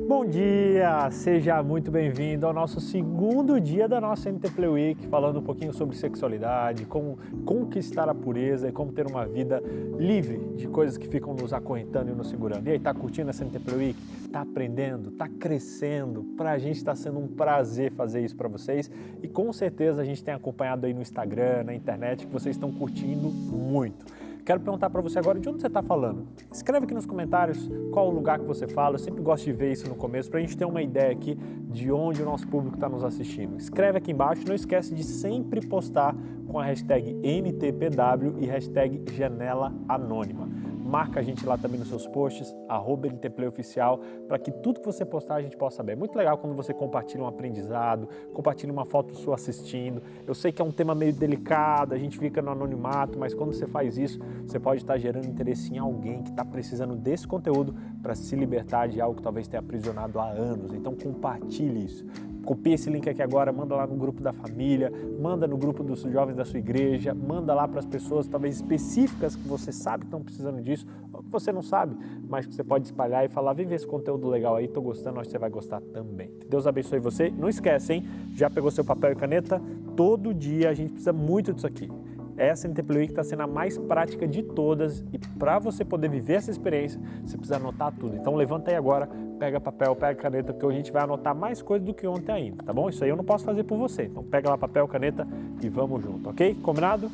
Bom dia, seja muito bem-vindo ao nosso segundo dia da nossa NT Play Week, falando um pouquinho sobre sexualidade, como conquistar a pureza e como ter uma vida livre de coisas que ficam nos acorrentando e nos segurando. E aí, tá curtindo essa NT Play Week? Tá aprendendo? Tá crescendo? Pra gente tá sendo um prazer fazer isso pra vocês e com certeza a gente tem acompanhado aí no Instagram, na internet, que vocês estão curtindo muito. Quero perguntar para você agora de onde você está falando. Escreve aqui nos comentários qual o lugar que você fala. Eu sempre gosto de ver isso no começo para a gente ter uma ideia aqui de onde o nosso público está nos assistindo. Escreve aqui embaixo, não esquece de sempre postar com a hashtag NTPW e hashtag Janela Anônima. Marca a gente lá também nos seus posts, @NTPlayOficial, para que tudo que você postar a gente possa saber. É muito legal quando você compartilha um aprendizado, compartilha uma foto sua assistindo. Eu sei que é um tema meio delicado, a gente fica no anonimato, mas quando você faz isso, você pode estar gerando interesse em alguém que está precisando desse conteúdo para se libertar de algo que talvez tenha aprisionado há anos. Então compartilhe isso. Copia esse link aqui agora, manda lá no grupo da família, manda no grupo dos jovens da sua igreja, manda lá para as pessoas talvez específicas que você sabe que estão precisando disso, ou que você não sabe, mas que você pode espalhar e falar, vem ver esse conteúdo legal aí, tô gostando, acho que você vai gostar também. Que Deus abençoe você. Não esquece, hein? Já pegou seu papel e caneta? Todo dia a gente precisa muito disso aqui. Essa NT Play Week está sendo a mais prática de todas e para você poder viver essa experiência, você precisa anotar tudo. Então levanta aí agora, pega papel, pega caneta, porque hoje a gente vai anotar mais coisas do que ontem ainda, tá bom? Isso aí eu não posso fazer por você. Então pega lá papel, caneta e vamos junto, ok? Combinado?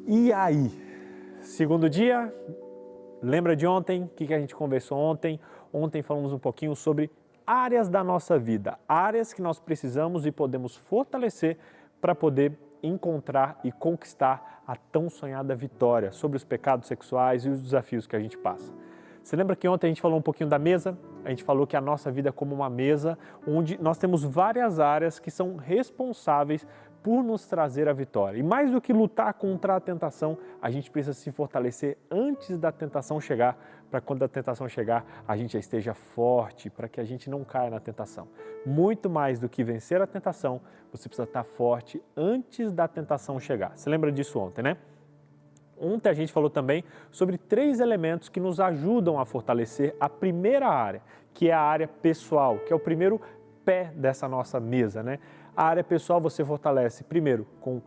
E aí? Segundo dia, lembra de ontem? O que a gente conversou ontem? Ontem falamos um pouquinho sobre áreas da nossa vida, áreas que nós precisamos e podemos fortalecer para poder encontrar e conquistar a tão sonhada vitória sobre os pecados sexuais e os desafios que a gente passa. Você lembra que ontem a gente falou um pouquinho da mesa? A gente falou que a nossa vida é como uma mesa onde nós temos várias áreas que são responsáveis por nos trazer a vitória. E mais do que lutar contra a tentação, a gente precisa se fortalecer antes da tentação chegar, para quando a tentação chegar, a gente já esteja forte, para que a gente não caia na tentação. Muito mais do que vencer a tentação, você precisa estar forte antes da tentação chegar. Você lembra disso ontem, né? Ontem a gente falou também sobre 3 elementos que nos ajudam a fortalecer a primeira área, que é a área pessoal, que é o primeiro pé dessa nossa mesa, né? A área pessoal você fortalece primeiro com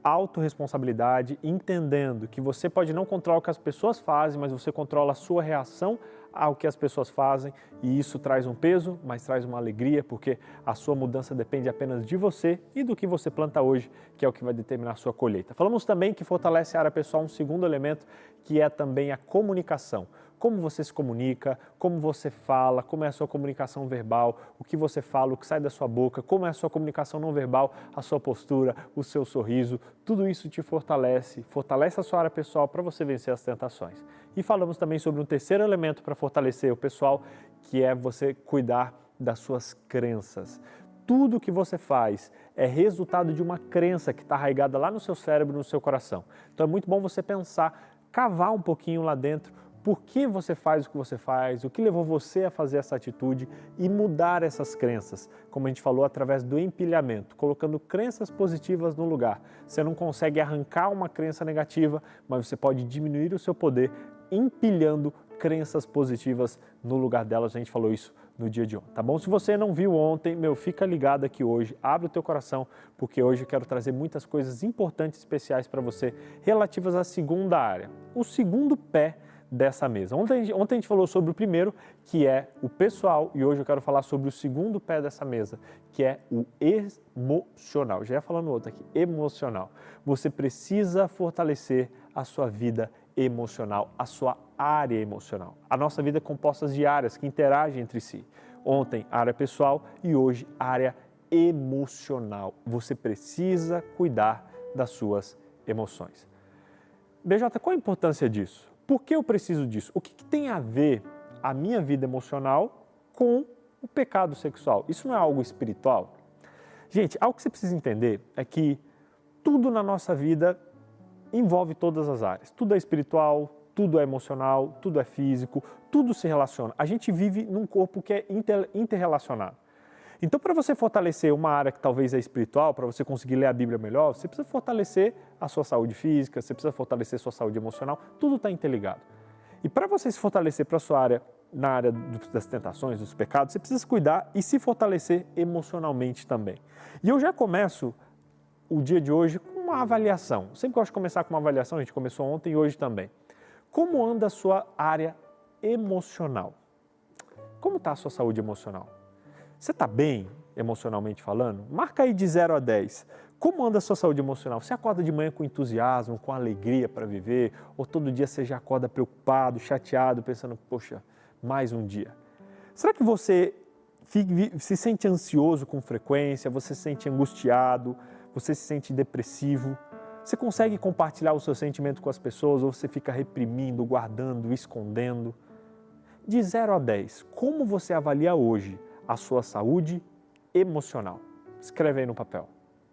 autorresponsabilidade, entendendo que você pode não controlar o que as pessoas fazem, mas você controla a sua reação ao que as pessoas fazem e isso traz um peso, mas traz uma alegria, porque a sua mudança depende apenas de você e do que você planta hoje, que é o que vai determinar a sua colheita. Falamos também que fortalece a área pessoal um segundo elemento, que é também a comunicação. Como você se comunica, como você fala, como é a sua comunicação verbal, o que você fala, o que sai da sua boca, como é a sua comunicação não verbal, a sua postura, o seu sorriso, tudo isso te fortalece, fortalece a sua área pessoal para você vencer as tentações. E falamos também sobre um terceiro elemento para fortalecer o pessoal, que é você cuidar das suas crenças. Tudo que você faz é resultado de uma crença que está arraigada lá no seu cérebro, no seu coração. Então é muito bom você pensar, cavar um pouquinho lá dentro, por que você faz o que você faz, o que levou você a fazer essa atitude e mudar essas crenças, como a gente falou, através do empilhamento, colocando crenças positivas no lugar. Você não consegue arrancar uma crença negativa, mas você pode diminuir o seu poder empilhando crenças positivas no lugar delas. A gente falou isso no dia de ontem, tá bom? Se você não viu ontem, fica ligado aqui hoje, abre o teu coração, porque hoje eu quero trazer muitas coisas importantes, especiais para você, relativas à segunda área, o segundo pé dessa mesa. Ontem a gente falou sobre o primeiro, que é o pessoal, e hoje eu quero falar sobre o segundo pé dessa mesa, que é o emocional. Já ia falando outro aqui, emocional. Você precisa fortalecer a sua vida emocional, a sua área emocional. A nossa vida é composta de áreas que interagem entre si. Ontem, a área pessoal e hoje, a área emocional. Você precisa cuidar das suas emoções. BJ, qual a importância disso? Por que eu preciso disso? O que tem a ver a minha vida emocional com o pecado sexual? Isso não é algo espiritual? Gente, algo que você precisa entender é que tudo na nossa vida envolve todas as áreas. Tudo é espiritual, tudo é emocional, tudo é físico, tudo se relaciona. A gente vive num corpo que é interrelacionado. Então, para você fortalecer uma área que talvez é espiritual, para você conseguir ler a Bíblia melhor, você precisa fortalecer a sua saúde física, você precisa fortalecer a sua saúde emocional, tudo está interligado. E para você se fortalecer para a sua área na área das tentações, dos pecados, você precisa se cuidar e se fortalecer emocionalmente também. E eu já começo o dia de hoje com uma avaliação. Sempre gosto de começar com uma avaliação, a gente começou ontem e hoje também. Como anda a sua área emocional? Como está a sua saúde emocional? Você está bem emocionalmente falando? Marca aí de 0 a 10. Como anda a sua saúde emocional? Você acorda de manhã com entusiasmo, com alegria para viver? Ou todo dia você já acorda preocupado, chateado, pensando, poxa, mais um dia? Será que você se sente ansioso com frequência? Você se sente angustiado? Você se sente depressivo? Você consegue compartilhar o seu sentimento com as pessoas ou você fica reprimindo, guardando, escondendo? De 0 a 10, como você avalia hoje a sua saúde emocional? Escreve aí no papel.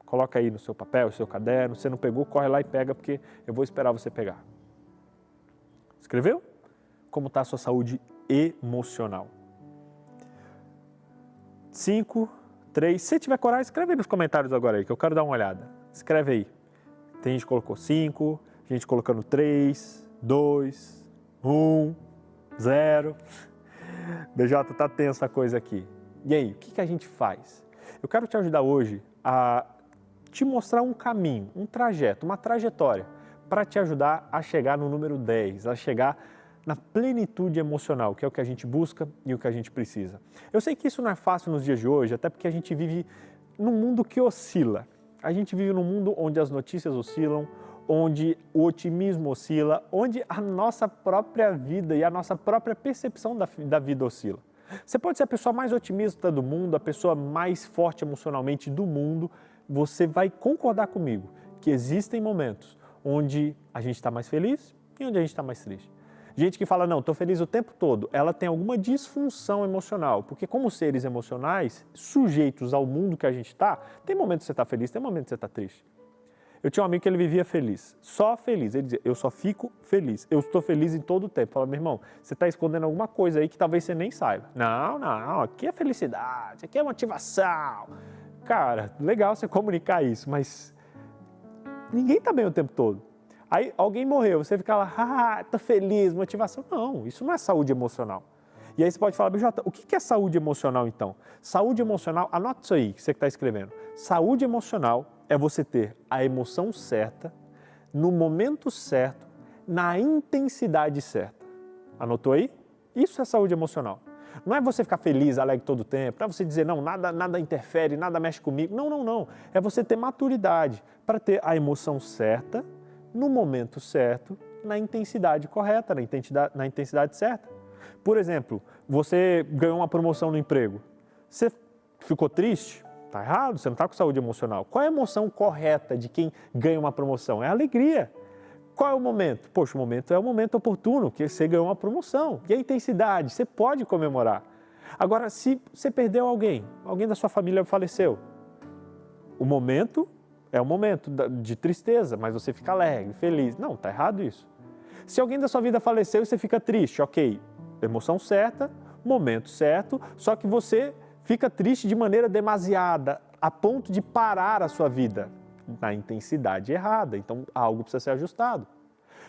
Coloca aí no seu papel, no seu caderno. Se você não pegou, corre lá e pega, porque eu vou esperar você pegar. Escreveu? Como está a sua saúde emocional? 5, 3, se tiver coragem, escreve aí nos comentários agora aí, que eu quero dar uma olhada. Escreve aí. Tem gente que colocou 5, gente colocando 3, 2, 1, 0. BJ, tá tensa a coisa aqui. E aí, o que a gente faz? Eu quero te ajudar hoje a te mostrar um caminho, um trajeto, uma trajetória para te ajudar a chegar no número 10, a chegar na plenitude emocional, que é o que a gente busca e o que a gente precisa. Eu sei que isso não é fácil nos dias de hoje, até porque a gente vive num mundo que oscila. A gente vive num mundo onde as notícias oscilam, onde o otimismo oscila, onde a nossa própria vida e a nossa própria percepção da vida oscila. Você pode ser a pessoa mais otimista do mundo, a pessoa mais forte emocionalmente do mundo, você vai concordar comigo que existem momentos onde a gente está mais feliz e onde a gente está mais triste. Gente que fala, não, estou feliz o tempo todo, ela tem alguma disfunção emocional, porque como seres emocionais, sujeitos ao mundo que a gente está, tem momentos que você está feliz, tem momentos que você está triste. Eu tinha um amigo que ele vivia feliz, só feliz, ele dizia, eu só fico feliz, eu estou feliz em todo o tempo. Eu falava, meu irmão, você está escondendo alguma coisa aí que talvez você nem saiba. Não, aqui é felicidade, aqui é motivação. Cara, legal você comunicar isso, mas ninguém está bem o tempo todo. Aí alguém morreu, você fica lá, tô feliz, motivação. Não, isso não é saúde emocional. E aí você pode falar, BJ, o que é saúde emocional então? Saúde emocional, anota isso aí que você está escrevendo. Saúde emocional é você ter a emoção certa, no momento certo, na intensidade certa. Anotou aí? Isso é saúde emocional. Não é você ficar feliz, alegre todo o tempo, não é você dizer, não, nada interfere, nada mexe comigo. Não. É você ter maturidade para ter a emoção certa, no momento certo, na intensidade correta, na intensidade certa. Por exemplo, você ganhou uma promoção no emprego. Você ficou triste? Está errado, você não está com saúde emocional. Qual é a emoção correta de quem ganha uma promoção? É a alegria. Qual é o momento? Poxa, o momento é o momento oportuno, que você ganhou uma promoção. E a intensidade? Você pode comemorar. Agora, se você perdeu alguém da sua família faleceu, o momento é um momento de tristeza, mas você fica alegre, feliz. Não, está errado isso. Se alguém da sua vida faleceu e você fica triste, ok, emoção certa, momento certo, só que você fica triste de maneira demasiada, a ponto de parar a sua vida na intensidade errada. Então, algo precisa ser ajustado.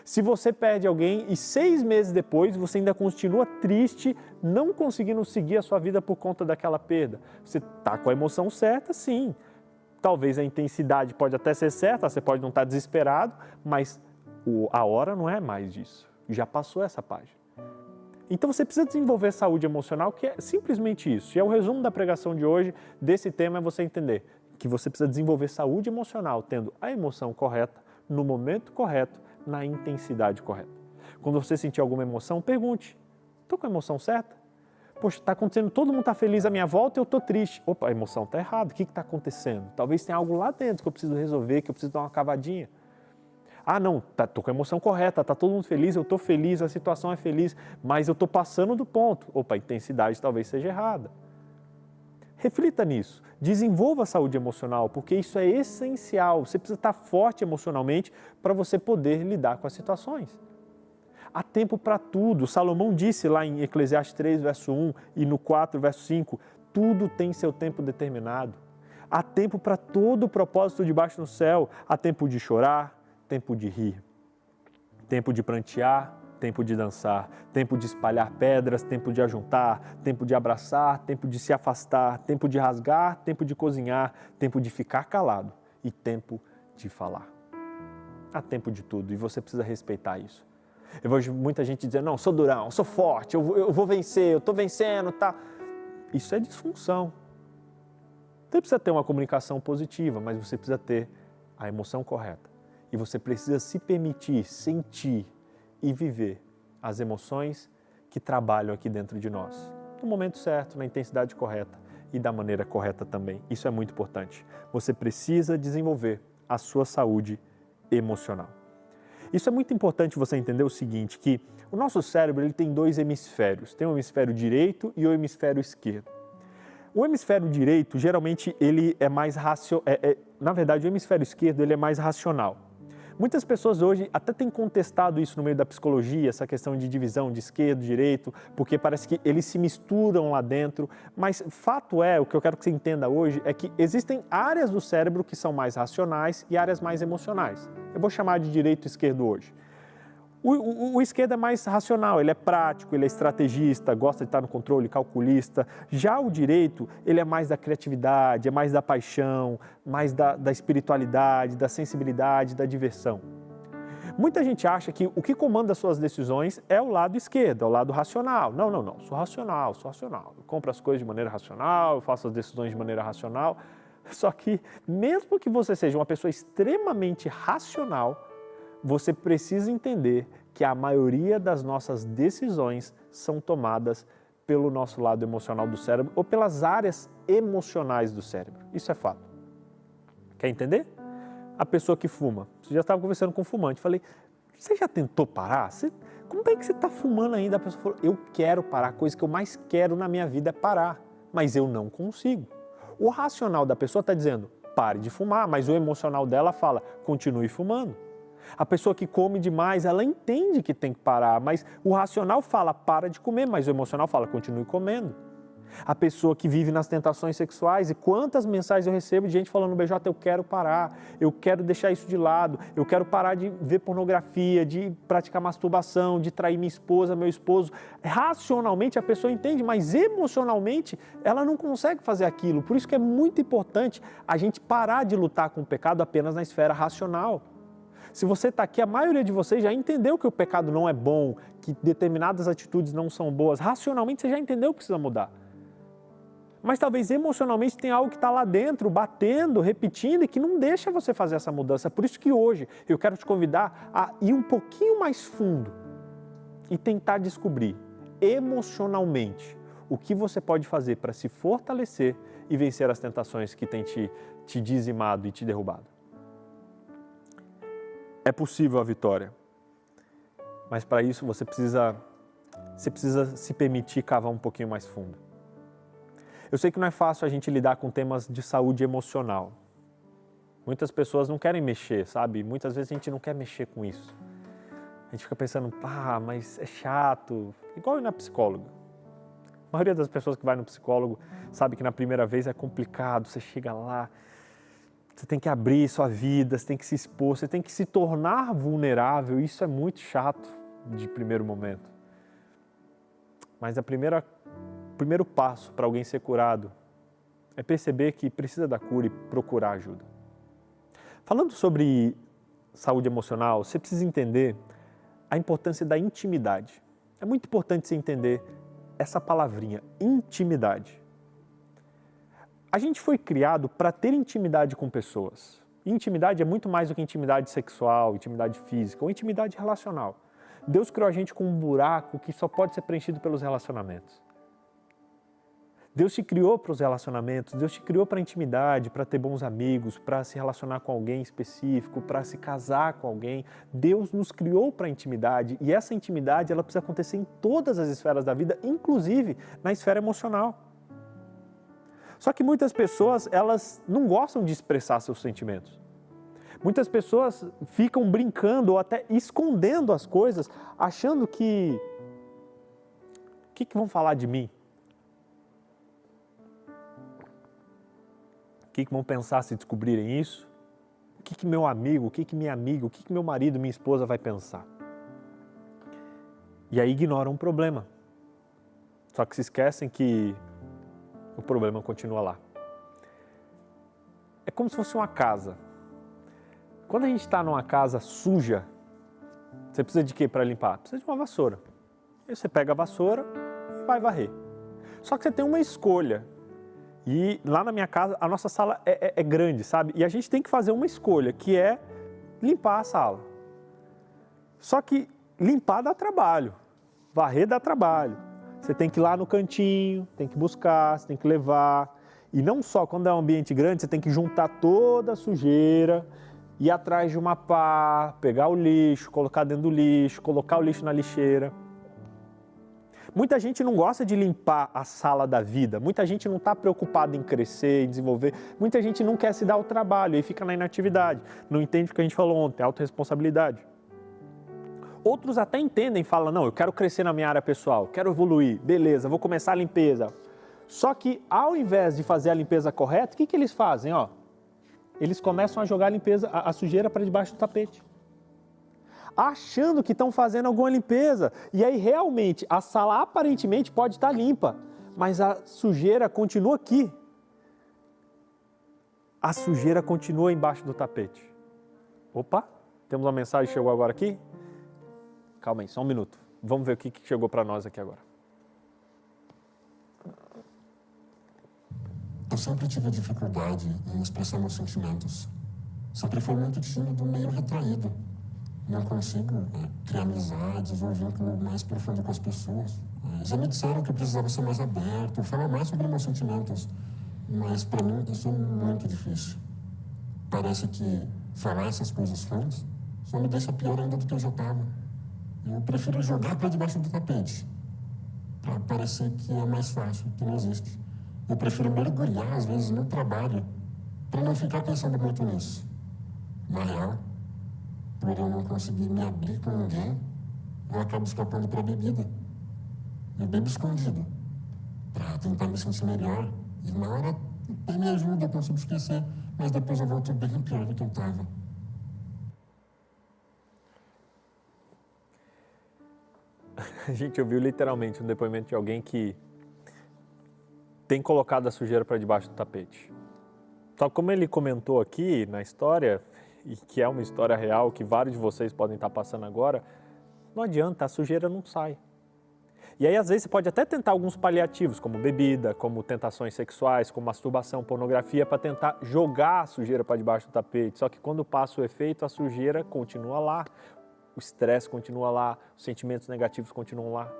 Se você perde alguém e 6 meses depois você ainda continua triste, não conseguindo seguir a sua vida por conta daquela perda, você está com a emoção certa, sim. Talvez a intensidade pode até ser certa, você pode não estar desesperado, mas a hora não é mais disso. Já passou essa página. Então você precisa desenvolver saúde emocional, que é simplesmente isso. E é o resumo da pregação de hoje, desse tema, é você entender que você precisa desenvolver saúde emocional, tendo a emoção correta, no momento correto, na intensidade correta. Quando você sentir alguma emoção, pergunte, estou com a emoção certa? Poxa, está acontecendo, todo mundo está feliz à minha volta e eu estou triste. Opa, a emoção está errada, o que está acontecendo? Talvez tenha algo lá dentro que eu preciso resolver, que eu preciso dar uma cavadinha. Ah, não, estou com a emoção correta, está todo mundo feliz, eu estou feliz, a situação é feliz, mas eu estou passando do ponto. Opa, a intensidade talvez seja errada. Reflita nisso, desenvolva a saúde emocional, porque isso é essencial. Você precisa estar forte emocionalmente para você poder lidar com as situações. Há tempo para tudo. Salomão disse lá em Eclesiastes 3, verso 1 e no 4, verso 5, tudo tem seu tempo determinado. Há tempo para todo o propósito debaixo do céu. Há tempo de chorar, tempo de rir, tempo de prantear, tempo de dançar, tempo de espalhar pedras, tempo de ajuntar, tempo de abraçar, tempo de se afastar, tempo de rasgar, tempo de cozinhar, tempo de ficar calado e tempo de falar. Há tempo de tudo e você precisa respeitar isso. Eu vejo muita gente dizendo, não, sou durão, sou forte, eu vou vencer, eu estou vencendo, tá? Isso é disfunção. Você precisa ter uma comunicação positiva, mas você precisa ter a emoção correta. E você precisa se permitir sentir e viver as emoções que trabalham aqui dentro de nós. No momento certo, na intensidade correta e da maneira correta também. Isso é muito importante. Você precisa desenvolver a sua saúde emocional. Isso é muito importante você entender o seguinte, que o nosso cérebro ele tem dois hemisférios. Tem o hemisfério direito e o hemisfério esquerdo. O hemisfério direito, geralmente, ele é mais racional. Na verdade, o hemisfério esquerdo ele é mais racional. Muitas pessoas hoje até têm contestado isso no meio da psicologia, essa questão de divisão de esquerdo, direito, porque parece que eles se misturam lá dentro. Mas fato é, o que eu quero que você entenda hoje, é que existem áreas do cérebro que são mais racionais e áreas mais emocionais. Eu vou chamar de direito e esquerdo hoje. O esquerdo é mais racional, ele é prático, ele é estrategista, gosta de estar no controle, calculista. Já o direito, ele é mais da criatividade, é mais da paixão, mais da espiritualidade, da sensibilidade, da diversão. Muita gente acha que o que comanda as suas decisões é o lado esquerdo, é o lado racional. Não, sou racional. Eu compro as coisas de maneira racional, eu faço as decisões de maneira racional. Só que mesmo que você seja uma pessoa extremamente racional, você precisa entender que a maioria das nossas decisões são tomadas pelo nosso lado emocional do cérebro ou pelas áreas emocionais do cérebro. Isso é fato. Quer entender? A pessoa que fuma. Você já estava conversando com um fumante. Falei, você já tentou parar? Como é que você está fumando ainda? A pessoa falou, eu quero parar. A coisa que eu mais quero na minha vida é parar. Mas eu não consigo. O racional da pessoa está dizendo, pare de fumar. Mas o emocional dela fala, continue fumando. A pessoa que come demais, ela entende que tem que parar, mas o racional fala, para de comer, mas o emocional fala, continue comendo. A pessoa que vive nas tentações sexuais, e quantas mensagens eu recebo de gente falando, BJ, eu quero parar, eu quero deixar isso de lado, eu quero parar de ver pornografia, de praticar masturbação, de trair minha esposa, meu esposo. Racionalmente a pessoa entende, mas emocionalmente ela não consegue fazer aquilo. Por isso que é muito importante a gente parar de lutar com o pecado apenas na esfera racional. Se você está aqui, a maioria de vocês já entendeu que o pecado não é bom, que determinadas atitudes não são boas. Racionalmente você já entendeu que precisa mudar. Mas talvez emocionalmente tem algo que está lá dentro, batendo, repetindo e que não deixa você fazer essa mudança. Por isso que hoje eu quero te convidar a ir um pouquinho mais fundo e tentar descobrir emocionalmente o que você pode fazer para se fortalecer e vencer as tentações que têm te dizimado e te derrubado. É possível a vitória, mas para isso você precisa se permitir cavar um pouquinho mais fundo. Eu sei que não é fácil a gente lidar com temas de saúde emocional. Muitas pessoas não querem mexer, sabe? Muitas vezes a gente não quer mexer com isso. A gente fica pensando, mas é chato, igual ir na psicóloga. A maioria das pessoas que vai no psicólogo sabe que na primeira vez é complicado, você chega lá, você tem que abrir sua vida, você tem que se expor, você tem que se tornar vulnerável. Isso é muito chato de primeiro momento. Mas o primeiro passo para alguém ser curado é perceber que precisa da cura e procurar ajuda. Falando sobre saúde emocional, você precisa entender a importância da intimidade. É muito importante você entender essa palavrinha, intimidade. A gente foi criado para ter intimidade com pessoas. E intimidade é muito mais do que intimidade sexual, intimidade física ou intimidade relacional. Deus criou a gente com um buraco que só pode ser preenchido pelos relacionamentos. Deus te criou para os relacionamentos, Deus te criou para a intimidade, para ter bons amigos, para se relacionar com alguém específico, para se casar com alguém. Deus nos criou para a intimidade e essa intimidade ela precisa acontecer em todas as esferas da vida, inclusive na esfera emocional. Só que muitas pessoas, elas não gostam de expressar seus sentimentos. Muitas pessoas ficam brincando ou até escondendo as coisas, achando que... O que vão falar de mim? O que vão pensar se descobrirem isso? O que meu amigo, o que minha amiga, o que meu marido, minha esposa vai pensar? E aí ignoram o problema. Só que se esquecem que o problema continua lá. É como se fosse uma casa. Quando a gente está numa casa suja, você precisa de quê para limpar? Precisa de uma vassoura. Aí você pega a vassoura e vai varrer. Só que você tem uma escolha. E lá na minha casa, a nossa sala é grande, sabe? E a gente tem que fazer uma escolha, que é limpar a sala. Só que limpar dá trabalho, varrer dá trabalho. Você tem que ir lá no cantinho, tem que buscar, você tem que levar. E não só quando é um ambiente grande, você tem que juntar toda a sujeira, ir atrás de uma pá, pegar o lixo, colocar dentro do lixo, colocar o lixo na lixeira. Muita gente não gosta de limpar a sala da vida, muita gente não está preocupada em crescer, em desenvolver, muita gente não quer se dar o trabalho e fica na inatividade, não entende o que a gente falou ontem, autorresponsabilidade. Outros até entendem, falam, não, eu quero crescer na minha área pessoal, quero evoluir, beleza, vou começar a limpeza. Só que ao invés de fazer a limpeza correta, o que eles fazem? Eles começam a jogar a sujeira para debaixo do tapete. Achando que estão fazendo alguma limpeza. E aí, realmente, a sala aparentemente pode estar limpa, mas a sujeira continua aqui. A sujeira continua embaixo do tapete. Opa, temos uma mensagem que chegou agora aqui? Calma aí, só um minuto. Vamos ver o que chegou para nós aqui agora. Eu sempre tive dificuldade em expressar meus sentimentos. Sempre fui muito tímido, meio retraído. Não consigo criar amizades ou vínculo mais profundo com as pessoas. Já me disseram que eu precisava ser mais aberto, falar mais sobre meus sentimentos. Mas para mim isso é muito difícil. Parece que falar essas coisas ruins só me deixa pior ainda do que eu já estava. Eu prefiro jogar para debaixo do tapete, para parecer que é mais fácil, que não existe. Eu prefiro mergulhar, às vezes, no trabalho, para não ficar pensando muito nisso. Na real, por eu não conseguir me abrir com ninguém, eu acabo escapando para a bebida. Eu bebo escondido, para tentar me sentir melhor. E na hora, me ajuda, eu consigo esquecer, mas depois eu volto bem pior do que eu estava. A gente ouviu literalmente um depoimento de alguém que tem colocado a sujeira para debaixo do tapete. Só como ele comentou aqui na história, e que é uma história real que vários de vocês podem estar passando agora, não adianta, a sujeira não sai. E aí às vezes você pode até tentar alguns paliativos, como bebida, como tentações sexuais, como masturbação, pornografia, para tentar jogar a sujeira para debaixo do tapete. Só que quando passa o efeito, a sujeira continua lá, o estresse continua lá, os sentimentos negativos continuam lá.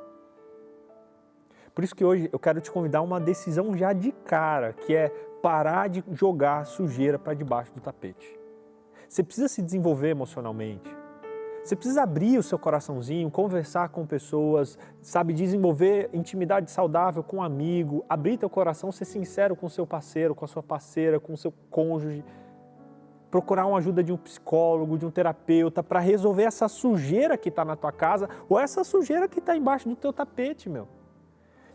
Por isso que hoje eu quero te convidar a uma decisão já de cara, que é parar de jogar sujeira para debaixo do tapete. Você precisa se desenvolver emocionalmente. Você precisa abrir o seu coraçãozinho, conversar com pessoas, sabe, desenvolver intimidade saudável com um amigo, abrir teu coração, ser sincero com o seu parceiro, com a sua parceira, com o seu cônjuge. Procurar uma ajuda de um psicólogo, de um terapeuta, para resolver essa sujeira que está na tua casa ou essa sujeira que está embaixo do teu tapete, meu.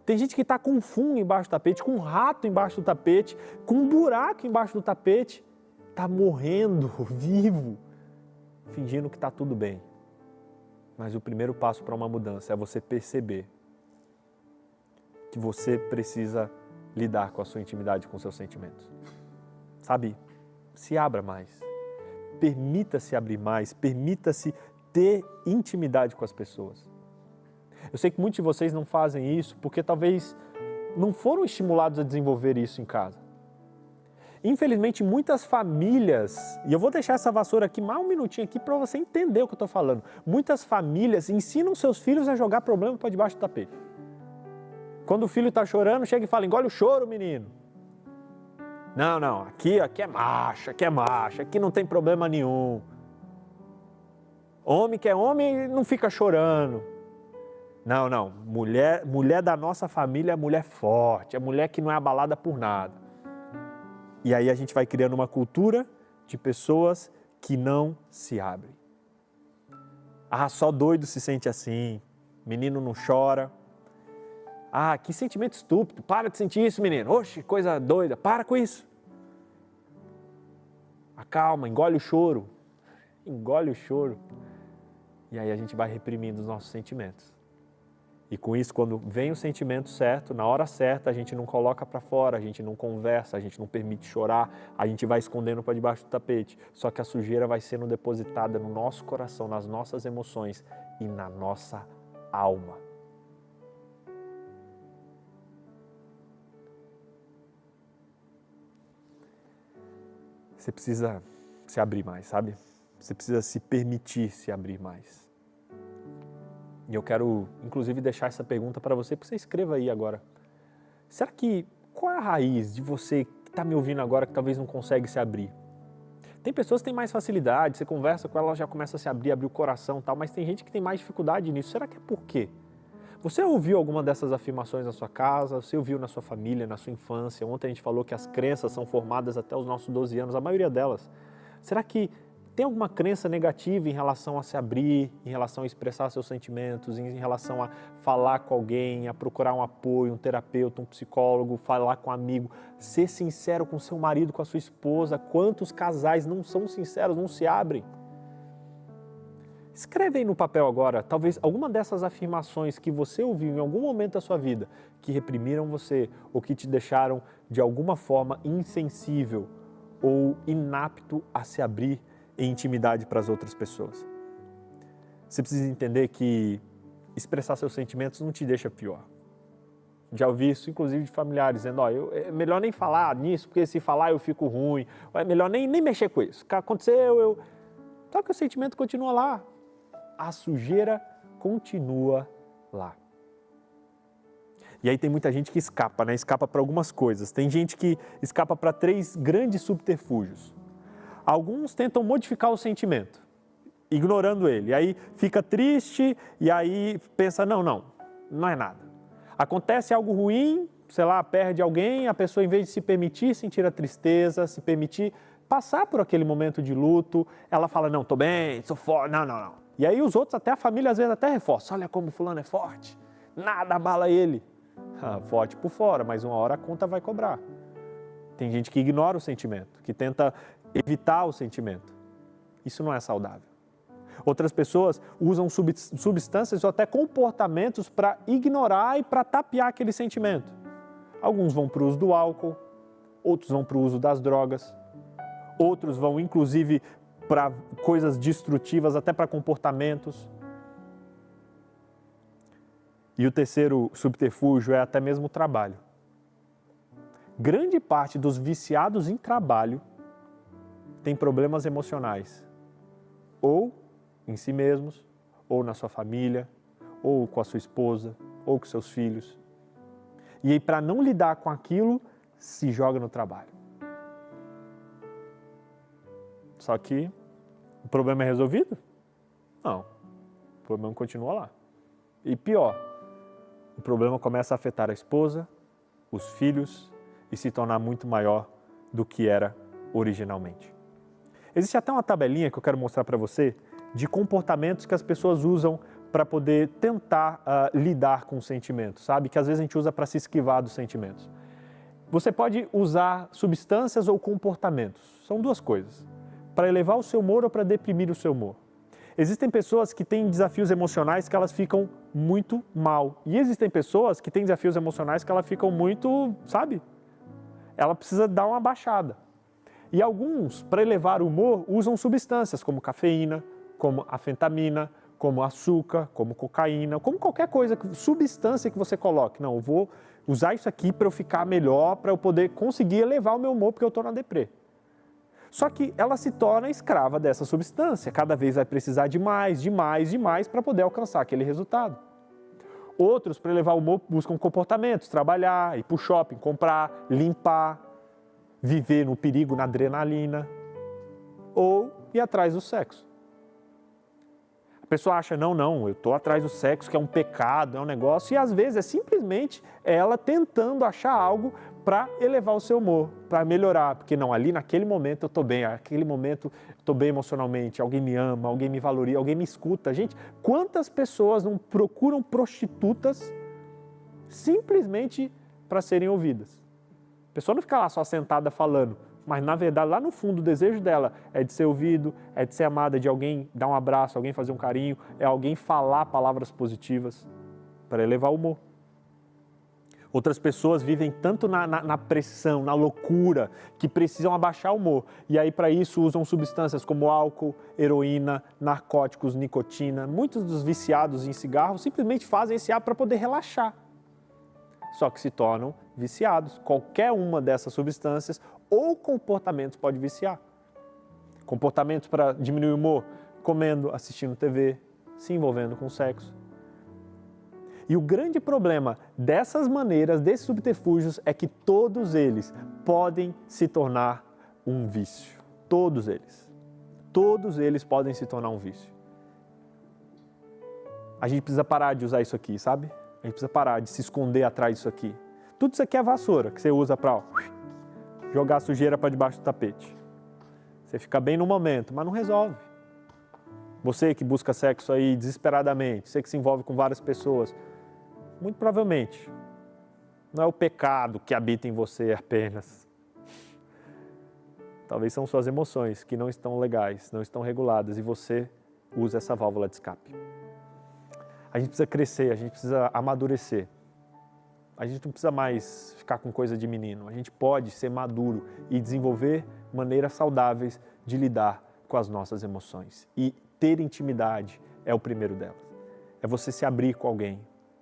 Tem gente que está com um fungo embaixo do tapete, com um rato embaixo do tapete, com um buraco embaixo do tapete, está morrendo, vivo, fingindo que está tudo bem. Mas o primeiro passo para uma mudança é você perceber que você precisa lidar com a sua intimidade, com os seus sentimentos. Sabe? Se abra mais, permita-se abrir mais, permita-se ter intimidade com as pessoas. Eu sei que muitos de vocês não fazem isso porque talvez não foram estimulados a desenvolver isso em casa. Infelizmente, muitas famílias, e eu vou deixar essa vassoura aqui mais um minutinho aqui para você entender o que eu estou falando. Muitas famílias ensinam seus filhos a jogar problema para debaixo do tapete. Quando o filho está chorando, chega e fala, engole o choro, menino. Não, aqui é macho, aqui não tem problema nenhum. Homem que é homem não fica chorando. Não, mulher da nossa família é mulher forte, é mulher que não é abalada por nada. E aí a gente vai criando uma cultura de pessoas que não se abrem. Só doido se sente assim, menino não chora. Que sentimento estúpido, para de sentir isso, menino. Oxe, coisa doida, para com isso. Acalma, engole o choro. Engole o choro. E aí a gente vai reprimindo os nossos sentimentos. E com isso, quando vem o sentimento certo, na hora certa, a gente não coloca para fora, a gente não conversa, a gente não permite chorar, a gente vai escondendo para debaixo do tapete. Só que a sujeira vai sendo depositada no nosso coração, nas nossas emoções e na nossa alma. Você precisa se abrir mais, sabe? Você precisa se permitir se abrir mais. E eu quero, inclusive, deixar essa pergunta para você escreva aí agora. Será que, qual é a raiz de você que está me ouvindo agora que talvez não consegue se abrir? Tem pessoas que têm mais facilidade, você conversa com ela, já começa a se abrir o coração e tal, mas tem gente que tem mais dificuldade nisso. Será que é por quê? Você ouviu alguma dessas afirmações na sua casa? Você ouviu na sua família, na sua infância? Ontem a gente falou que as crenças são formadas até os nossos 12 anos, a maioria delas. Será que tem alguma crença negativa em relação a se abrir, em relação a expressar seus sentimentos, em relação a falar com alguém, a procurar um apoio, um terapeuta, um psicólogo, falar com um amigo, ser sincero com seu marido, com a sua esposa? Quantos casais não são sinceros, não se abrem? Escreve aí no papel agora, talvez alguma dessas afirmações que você ouviu em algum momento da sua vida, que reprimiram você ou que te deixaram de alguma forma insensível ou inapto a se abrir em intimidade para as outras pessoas. Você precisa entender que expressar seus sentimentos não te deixa pior. Já ouvi isso, inclusive, de familiares, dizendo, é melhor nem falar nisso, porque se falar eu fico ruim, ou é melhor nem mexer com isso. O que aconteceu, Só que o sentimento continua lá. A sujeira continua lá. E aí tem muita gente que escapa, né? Escapa para algumas coisas. Tem gente que escapa para 3 grandes subterfúgios. Alguns tentam modificar o sentimento, ignorando ele. Aí fica triste e aí pensa, não é nada. Acontece algo ruim, sei lá, perde alguém, a pessoa, em vez de se permitir sentir a tristeza, se permitir passar por aquele momento de luto, ela fala, não, tô bem, sou forte, não. E aí os outros, até a família, às vezes até reforça, olha como fulano é forte, nada abala ele. Forte por fora, mas uma hora a conta vai cobrar. Tem gente que ignora o sentimento, que tenta evitar o sentimento. Isso não é saudável. Outras pessoas usam substâncias ou até comportamentos para ignorar e para tapear aquele sentimento. Alguns vão para o uso do álcool, outros vão para o uso das drogas, outros vão inclusive para coisas destrutivas, até para comportamentos. E o terceiro subterfúgio é até mesmo o trabalho. Grande parte dos viciados em trabalho tem problemas emocionais, ou em si mesmos, ou na sua família, ou com a sua esposa, ou com seus filhos. E aí, para não lidar com aquilo, se joga no trabalho. Só que o problema é resolvido? Não. O problema continua lá. E pior, o problema começa a afetar a esposa, os filhos e se tornar muito maior do que era originalmente. Existe até uma tabelinha que eu quero mostrar para você de comportamentos que as pessoas usam para poder tentar lidar com os sentimentos, sabe? Que às vezes a gente usa para se esquivar dos sentimentos. Você pode usar substâncias ou comportamentos. São 2 coisas. Para elevar o seu humor ou para deprimir o seu humor. Existem pessoas que têm desafios emocionais que elas ficam muito mal. E existem pessoas que têm desafios emocionais que elas ficam muito, sabe? Ela precisa dar uma baixada. E alguns, para elevar o humor, usam substâncias como cafeína, como afetamina, como açúcar, como cocaína, como qualquer coisa, substância que você coloque. Não, eu vou usar isso aqui para eu ficar melhor, para eu poder conseguir elevar o meu humor porque eu estou na deprê. Só que ela se torna escrava dessa substância, cada vez vai precisar de mais para poder alcançar aquele resultado. Outros, para elevar o humor, buscam comportamentos, trabalhar, ir para o shopping, comprar, limpar, viver no perigo, na adrenalina, ou ir atrás do sexo. A pessoa acha, não, eu estou atrás do sexo, que é um pecado, é um negócio, e às vezes é simplesmente ela tentando achar algo para elevar o seu humor, para melhorar, porque não, ali naquele momento eu estou bem, naquele momento eu estou bem emocionalmente, alguém me ama, alguém me valoriza, alguém me escuta. Gente, quantas pessoas não procuram prostitutas simplesmente para serem ouvidas? A pessoa não fica lá só sentada falando, mas na verdade lá no fundo o desejo dela é de ser ouvido, é de ser amada, é de alguém dar um abraço, alguém fazer um carinho, é alguém falar palavras positivas. para elevar o humor. Outras pessoas vivem tanto na pressão, na loucura, que precisam abaixar o humor. E aí, para isso, usam substâncias como álcool, heroína, narcóticos, nicotina. Muitos dos viciados em cigarro simplesmente fazem esse hábito para poder relaxar. Só que se tornam viciados. Qualquer uma dessas substâncias ou comportamentos pode viciar. Comportamentos para diminuir o humor, comendo, assistindo TV, se envolvendo com sexo. E o grande problema dessas maneiras, desses subterfúgios, é que todos eles podem se tornar um vício. Todos eles. Todos eles podem se tornar um vício. A gente precisa parar de usar isso aqui, sabe? A gente precisa parar de se esconder atrás disso aqui. Tudo isso aqui é vassoura, que você usa para jogar sujeira para debaixo do tapete. Você fica bem no momento, mas não resolve. Você que busca sexo aí desesperadamente, você que se envolve com várias pessoas, muito provavelmente não é o pecado que habita em você apenas. Talvez são suas emoções que não estão legais, não estão reguladas e você usa essa válvula de escape. A gente precisa crescer, a gente precisa amadurecer. A gente não precisa mais ficar com coisa de menino. A gente pode ser maduro e desenvolver maneiras saudáveis de lidar com as nossas emoções. E ter intimidade é o primeiro delas. É você se abrir com alguém.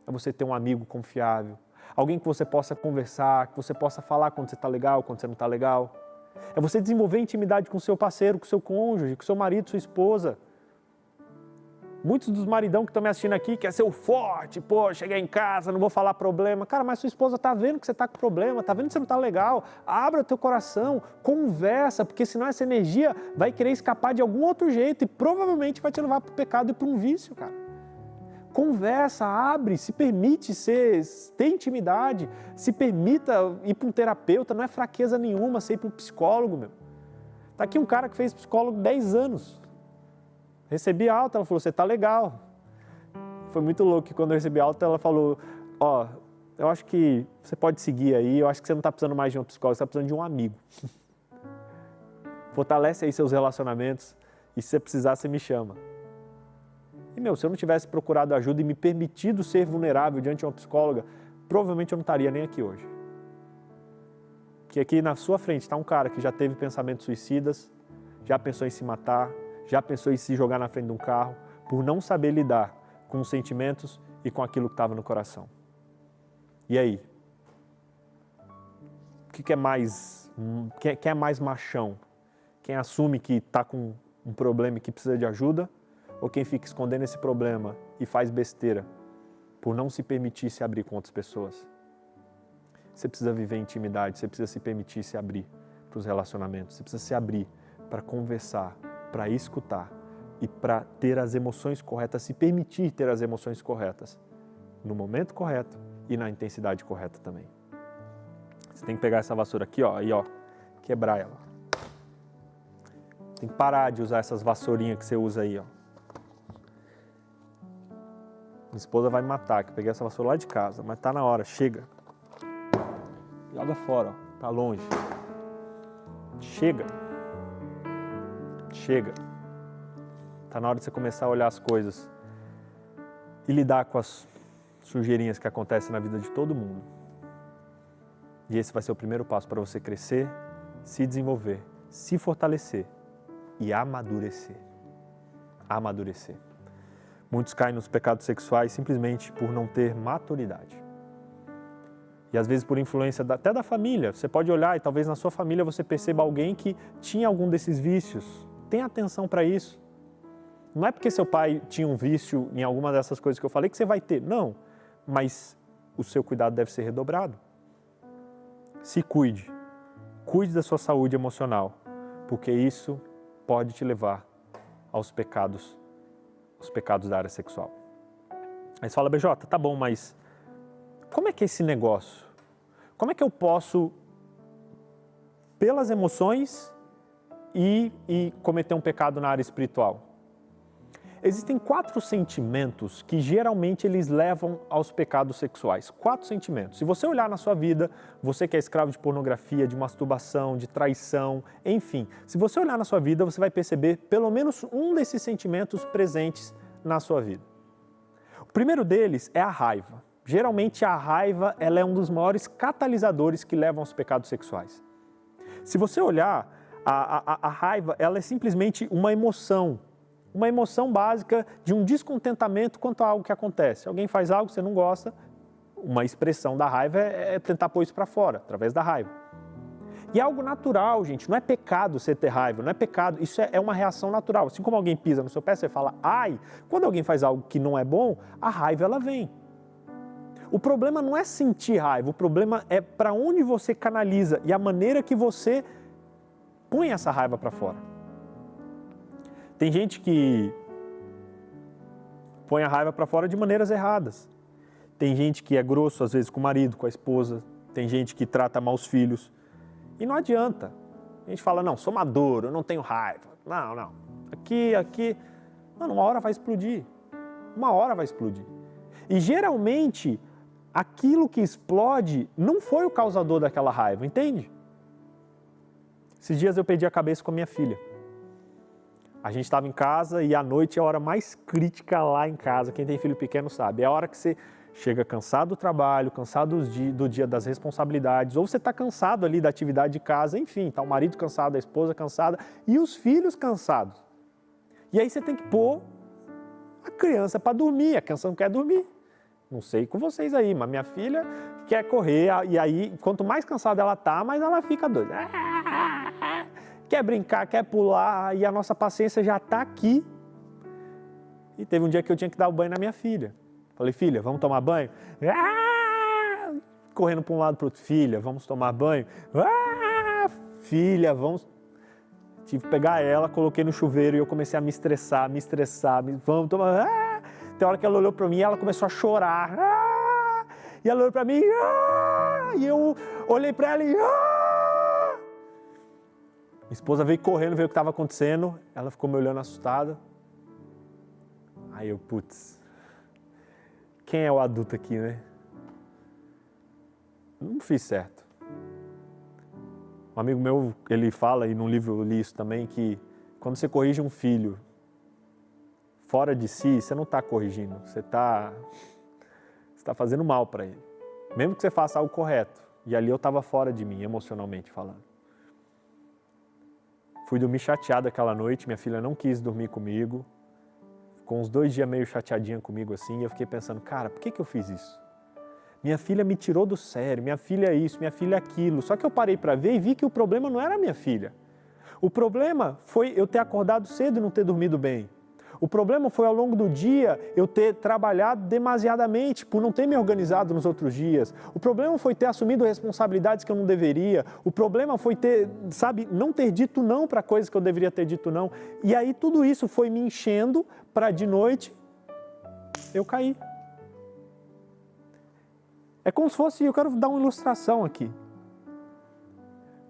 É você ter um amigo confiável. Alguém que você possa conversar, que você possa falar quando você está legal, quando você não está legal. É você desenvolver intimidade com o seu parceiro, com o seu cônjuge, com o seu marido, sua esposa. Muitos dos maridão que estão me assistindo aqui quer ser o forte, pô, cheguei em casa, não vou falar problema. Cara, mas sua esposa está vendo que você está com problema, está vendo que você não está legal. Abra o teu coração, conversa, porque senão essa energia vai querer escapar de algum outro jeito e provavelmente vai te levar para o pecado e para um vício, cara. Conversa, abre, se permite ter intimidade, se permita ir para um terapeuta, não é fraqueza nenhuma você ir para um psicólogo, meu. Tá aqui um cara que fez psicólogo 10 anos. Recebi alta, ela falou, você tá legal. Foi muito louco que quando eu recebi alta, ela falou, ó, eu acho que você pode seguir aí, eu acho que você não tá precisando mais de um psicólogo, você tá precisando de um amigo. Fortalece aí seus relacionamentos e se você precisar, você me chama. E, se eu não tivesse procurado ajuda e me permitido ser vulnerável diante de uma psicóloga, provavelmente eu não estaria nem aqui hoje. Que aqui na sua frente está um cara que já teve pensamentos suicidas, já pensou em se matar, já pensou em se jogar na frente de um carro, por não saber lidar com os sentimentos e com aquilo que estava no coração. E aí? Quem é mais machão? Quem assume que está com um problema e que precisa de ajuda? Ou quem fica escondendo esse problema e faz besteira por não se permitir se abrir com outras pessoas? Você precisa viver intimidade, você precisa se permitir se abrir para os relacionamentos, você precisa se abrir para conversar, para escutar e para ter as emoções corretas, se permitir ter as emoções corretas no momento correto e na intensidade correta também. Você tem que pegar essa vassoura aqui, ó, e quebrar ela. Tem que parar de usar essas vassourinhas que você usa aí, ó. Minha esposa vai me matar, que eu peguei essa vassoura lá de casa, mas tá na hora, chega. Joga fora, ó, tá longe. Chega. Chega. Tá na hora de você começar a olhar as coisas e lidar com as sujeirinhas que acontecem na vida de todo mundo. E esse vai ser o primeiro passo para você crescer, se desenvolver, se fortalecer e amadurecer. Amadurecer. Muitos caem nos pecados sexuais simplesmente por não ter maturidade. E às vezes por influência até da família. Você pode olhar e talvez na sua família você perceba alguém que tinha algum desses vícios. Tenha atenção para isso. Não é porque seu pai tinha um vício em alguma dessas coisas que eu falei que você vai ter. Não. Mas o seu cuidado deve ser redobrado. Se cuide. Cuide da sua saúde emocional. Porque isso pode te levar aos pecados. Os pecados da área sexual. Aí você fala, BJ, tá bom, mas como é que é esse negócio? Como é que eu posso, pelas emoções, ir e cometer um pecado na área espiritual? Existem 4 sentimentos que geralmente eles levam aos pecados sexuais. 4 sentimentos. Se você olhar na sua vida, você que é escravo de pornografia, de masturbação, de traição, enfim. Se você olhar na sua vida, você vai perceber pelo menos um desses sentimentos presentes na sua vida. O primeiro deles é a raiva. Geralmente a raiva ela é um dos maiores catalisadores que levam aos pecados sexuais. Se você olhar, a raiva ela é simplesmente uma emoção básica de um descontentamento quanto a algo que acontece. Alguém faz algo que você não gosta, uma expressão da raiva é tentar pôr isso para fora, através da raiva. E é algo natural, gente, não é pecado você ter raiva, não é pecado, isso é uma reação natural. Assim como alguém pisa no seu pé, você fala, ai, quando alguém faz algo que não é bom, a raiva ela vem. O problema não é sentir raiva, o problema é para onde você canaliza e a maneira que você põe essa raiva para fora. Tem gente que põe a raiva para fora de maneiras erradas. Tem gente que é grosso, às vezes, com o marido, com a esposa. Tem gente que trata mal os filhos. E não adianta. A gente fala, não, sou maduro, eu não tenho raiva. Não. Aqui. Mano, uma hora vai explodir. Uma hora vai explodir. E geralmente, aquilo que explode não foi o causador daquela raiva, entende? Esses dias eu perdi a cabeça com a minha filha. A gente estava em casa e à noite é a hora mais crítica lá em casa. Quem tem filho pequeno sabe. É a hora que você chega cansado do trabalho, cansado do dia das responsabilidades, ou você está cansado ali da atividade de casa, enfim, está o marido cansado, a esposa cansada e os filhos cansados. E aí você tem que pôr a criança para dormir, a criança não quer dormir. Não sei com vocês aí, mas minha filha quer correr e aí quanto mais cansada ela tá, mais ela fica doida. Quer brincar, quer pular e a nossa paciência já está aqui. E teve um dia que eu tinha que dar o banho na minha filha. Falei, filha, vamos tomar banho? Correndo para um lado para o outro, filha, vamos tomar banho? Filha, vamos... Tive que pegar ela, coloquei no chuveiro e eu comecei a me estressar, vamos tomar... Tem hora que ela olhou para mim e ela começou a chorar. E ela olhou para mim e eu olhei para ela e... Minha esposa veio correndo, ver o que estava acontecendo. Ela ficou me olhando assustada. Aí eu, putz... Quem é o adulto aqui, né? Não fiz certo. Um amigo meu, ele fala, e num livro eu li isso também, que quando você corrige um filho fora de si, você não está corrigindo, você está fazendo mal para ele. Mesmo que você faça algo correto. E ali eu estava fora de mim, emocionalmente falando. Fui dormir chateado aquela noite, minha filha não quis dormir comigo. Com uns 2 dias meio chateadinha comigo assim, e eu fiquei pensando, cara, por que eu fiz isso? Minha filha me tirou do sério, minha filha é isso, minha filha é aquilo. Só que eu parei para ver e vi que o problema não era a minha filha. O problema foi eu ter acordado cedo e não ter dormido bem. O problema foi ao longo do dia eu ter trabalhado demasiadamente por não ter me organizado nos outros dias. O problema foi ter assumido responsabilidades que eu não deveria. O problema foi não ter dito não para coisas que eu deveria ter dito não. E aí tudo isso foi me enchendo para de noite eu cair. É como se fosse, eu quero dar uma ilustração aqui.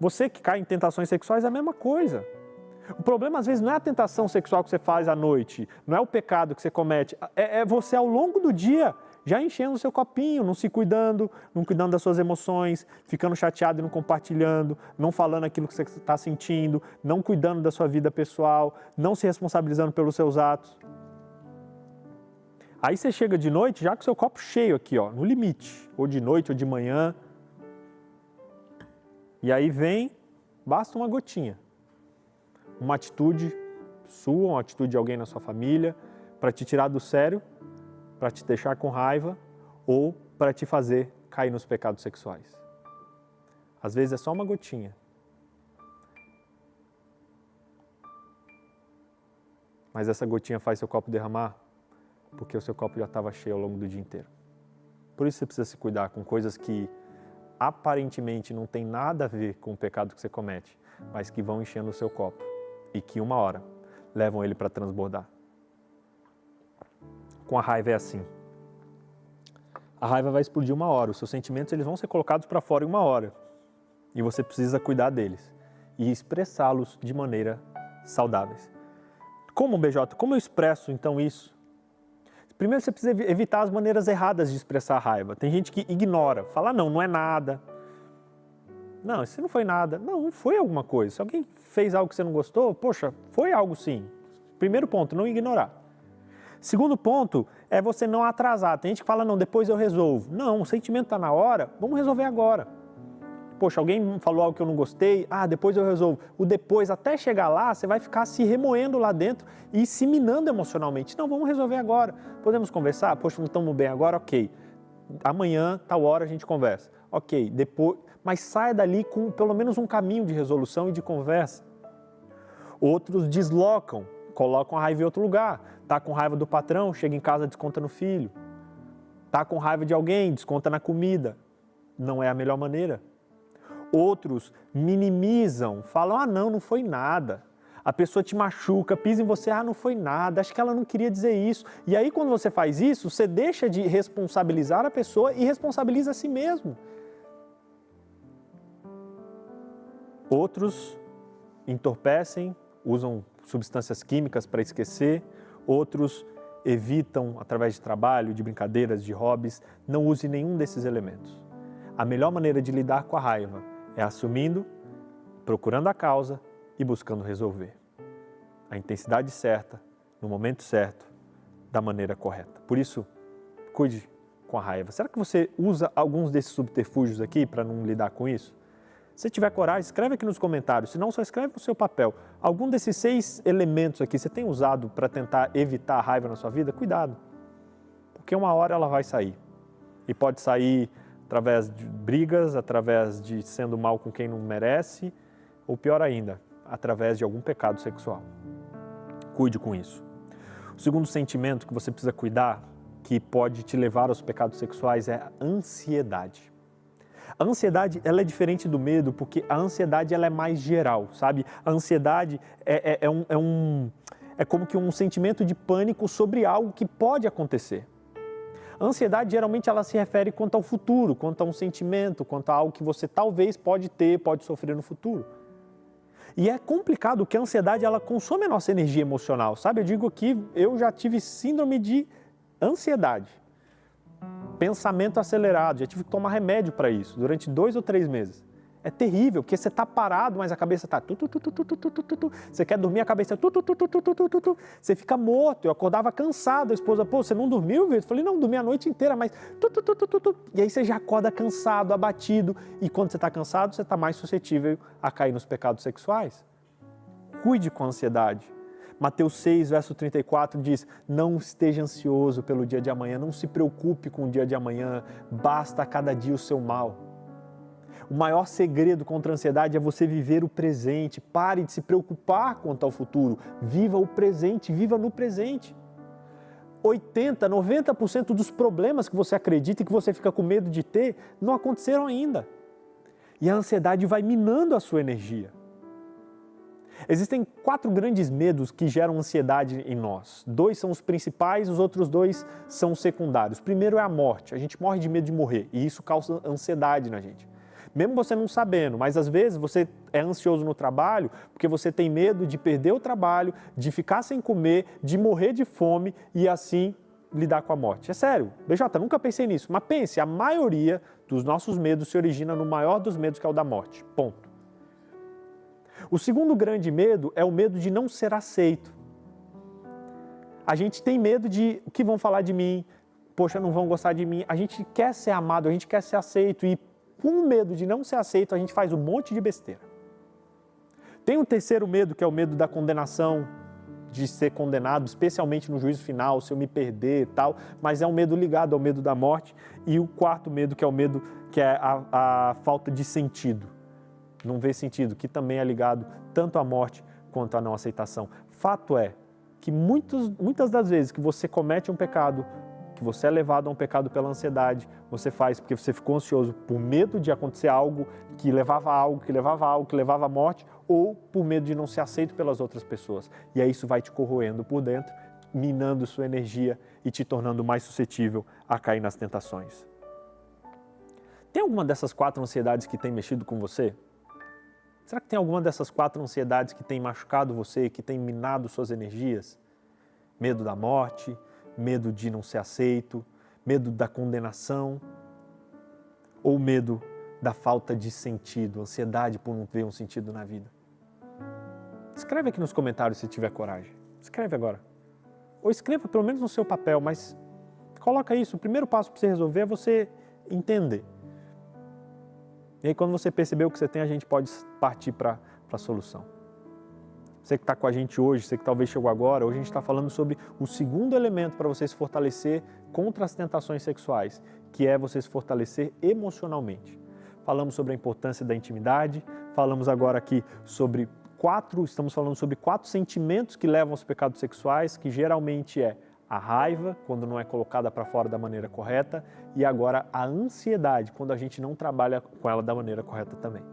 Você que cai em tentações sexuais é a mesma coisa. O problema, às vezes, não é a tentação sexual que você faz à noite, não é o pecado que você comete, é você, ao longo do dia, já enchendo o seu copinho, não se cuidando, não cuidando das suas emoções, ficando chateado e não compartilhando, não falando aquilo que você está sentindo, não cuidando da sua vida pessoal, não se responsabilizando pelos seus atos. Aí você chega de noite já com o seu copo cheio aqui, ó, no limite, ou de noite ou de manhã, e aí basta uma gotinha. Uma atitude sua, uma atitude de alguém na sua família, para te tirar do sério, para te deixar com raiva ou para te fazer cair nos pecados sexuais. Às vezes é só uma gotinha. Mas essa gotinha faz seu copo derramar porque o seu copo já estava cheio ao longo do dia inteiro. Por isso você precisa se cuidar com coisas que aparentemente não tem nada a ver com o pecado que você comete, mas que vão enchendo o seu copo. E que uma hora levam ele para transbordar. Com a raiva é assim. A raiva vai explodir uma hora, os seus sentimentos eles vão ser colocados para fora em uma hora. E você precisa cuidar deles e expressá-los de maneira saudáveis. Como, BJ? Como eu expresso então isso? Primeiro você precisa evitar as maneiras erradas de expressar a raiva. Tem gente que ignora, fala não é nada. Não, isso não foi nada. Não foi alguma coisa. Se alguém fez algo que você não gostou, poxa, foi algo sim. Primeiro ponto, não ignorar. Segundo ponto é você não atrasar. Tem gente que fala, não, depois eu resolvo. Não, o sentimento está na hora, vamos resolver agora. Poxa, alguém falou algo que eu não gostei, depois eu resolvo. O depois, até chegar lá, você vai ficar se remoendo lá dentro e se minando emocionalmente. Não, vamos resolver agora. Podemos conversar? Poxa, não estamos bem agora? Ok. Amanhã, tal hora, a gente conversa. Ok, depois... Mas saia dali com pelo menos um caminho de resolução e de conversa. Outros deslocam, colocam a raiva em outro lugar. Tá com raiva do patrão, chega em casa, desconta no filho. Tá com raiva de alguém, desconta na comida. Não é a melhor maneira. Outros minimizam, falam, não foi nada. A pessoa te machuca, pisa em você, não foi nada, acho que ela não queria dizer isso. E aí quando você faz isso, você deixa de responsabilizar a pessoa e responsabiliza a si mesmo. Outros entorpecem, usam substâncias químicas para esquecer. Outros evitam, através de trabalho, de brincadeiras, de hobbies. Não use nenhum desses elementos. A melhor maneira de lidar com a raiva é assumindo, procurando a causa e buscando resolver. A intensidade certa, no momento certo, da maneira correta. Por isso, cuide com a raiva. Será que você usa alguns desses subterfúgios aqui para não lidar com isso? Se tiver coragem, escreve aqui nos comentários. Se não, só escreve no seu papel. Algum desses 6 elementos aqui você tem usado para tentar evitar a raiva na sua vida? Cuidado, porque uma hora ela vai sair. E pode sair através de brigas, através de sendo mal com quem não merece, ou pior ainda, através de algum pecado sexual. Cuide com isso. O segundo sentimento que você precisa cuidar, que pode te levar aos pecados sexuais, é a ansiedade. A ansiedade, ela é diferente do medo, porque a ansiedade ela é mais geral, sabe? A ansiedade é como que um sentimento de pânico sobre algo que pode acontecer. A ansiedade, geralmente, ela se refere quanto ao futuro, quanto a um sentimento, quanto a algo que você talvez pode sofrer no futuro. E é complicado que a ansiedade, ela consome a nossa energia emocional, sabe? Eu digo aqui, eu já tive síndrome de ansiedade, pensamento acelerado, já tive que tomar remédio para isso, durante 2 ou 3 meses. É terrível, porque você está parado, mas a cabeça está... Você quer dormir, a cabeça... Você fica morto. Eu acordava cansado. A esposa, você não dormiu, Vitor? Eu falei, não, dormi a noite inteira, mas... E aí você já acorda cansado, abatido. E quando você está cansado, você está mais suscetível a cair nos pecados sexuais. Cuide com a ansiedade. Mateus 6, verso 34 diz, não esteja ansioso pelo dia de amanhã, não se preocupe com o dia de amanhã, basta a cada dia o seu mal. O maior segredo contra a ansiedade é você viver o presente. Pare de se preocupar quanto ao futuro. Viva o presente, viva no presente. 80%, 90% dos problemas que você acredita e que você fica com medo de ter, não aconteceram ainda. E a ansiedade vai minando a sua energia. Existem 4 grandes medos que geram ansiedade em nós. 2 são os principais, os outros 2 são os secundários. O primeiro é a morte. A gente morre de medo de morrer e isso causa ansiedade na gente. Mesmo você não sabendo, mas às vezes você é ansioso no trabalho porque você tem medo de perder o trabalho, de ficar sem comer, de morrer de fome e assim lidar com a morte. É sério, BJ, nunca pensei nisso, mas pense, a maioria dos nossos medos se origina no maior dos medos, que é o da morte. Ponto. O segundo grande medo é o medo de não ser aceito. A gente tem medo de o que vão falar de mim, poxa, não vão gostar de mim. A gente quer ser amado, a gente quer ser aceito e com medo de não ser aceito, a gente faz um monte de besteira. Tem um terceiro medo, que é o medo da condenação, de ser condenado, especialmente no juízo final, se eu me perder e tal, mas é um medo ligado ao medo da morte. E o quarto medo, que é o medo que é a falta de sentido. Não vê sentido, que também é ligado tanto à morte quanto à não aceitação. Fato é que muitas das vezes que você comete um pecado, que você é levado a um pecado pela ansiedade, você faz porque você ficou ansioso por medo de acontecer algo que levava a algo, que levava à morte, ou por medo de não ser aceito pelas outras pessoas. E aí isso vai te corroendo por dentro, minando sua energia e te tornando mais suscetível a cair nas tentações. Tem alguma dessas 4 ansiedades que tem mexido com você? Será que tem alguma dessas 4 ansiedades que tem machucado você, que tem minado suas energias? Medo da morte, medo de não ser aceito, medo da condenação ou medo da falta de sentido, ansiedade por não ver um sentido na vida? Escreve aqui nos comentários se tiver coragem. Escreve agora. Ou escreva pelo menos no seu papel, mas coloca isso. O primeiro passo para você resolver é você entender. E aí quando você perceber o que você tem, a gente pode partir para a solução. Você que está com a gente hoje, você que talvez chegou agora, hoje a gente está falando sobre o segundo elemento para você se fortalecer contra as tentações sexuais, que é você se fortalecer emocionalmente. Falamos sobre a importância da intimidade, falamos agora aqui sobre estamos falando sobre 4 sentimentos que levam aos pecados sexuais, que geralmente é a raiva, quando não é colocada para fora da maneira correta, e agora a ansiedade, quando a gente não trabalha com ela da maneira correta também.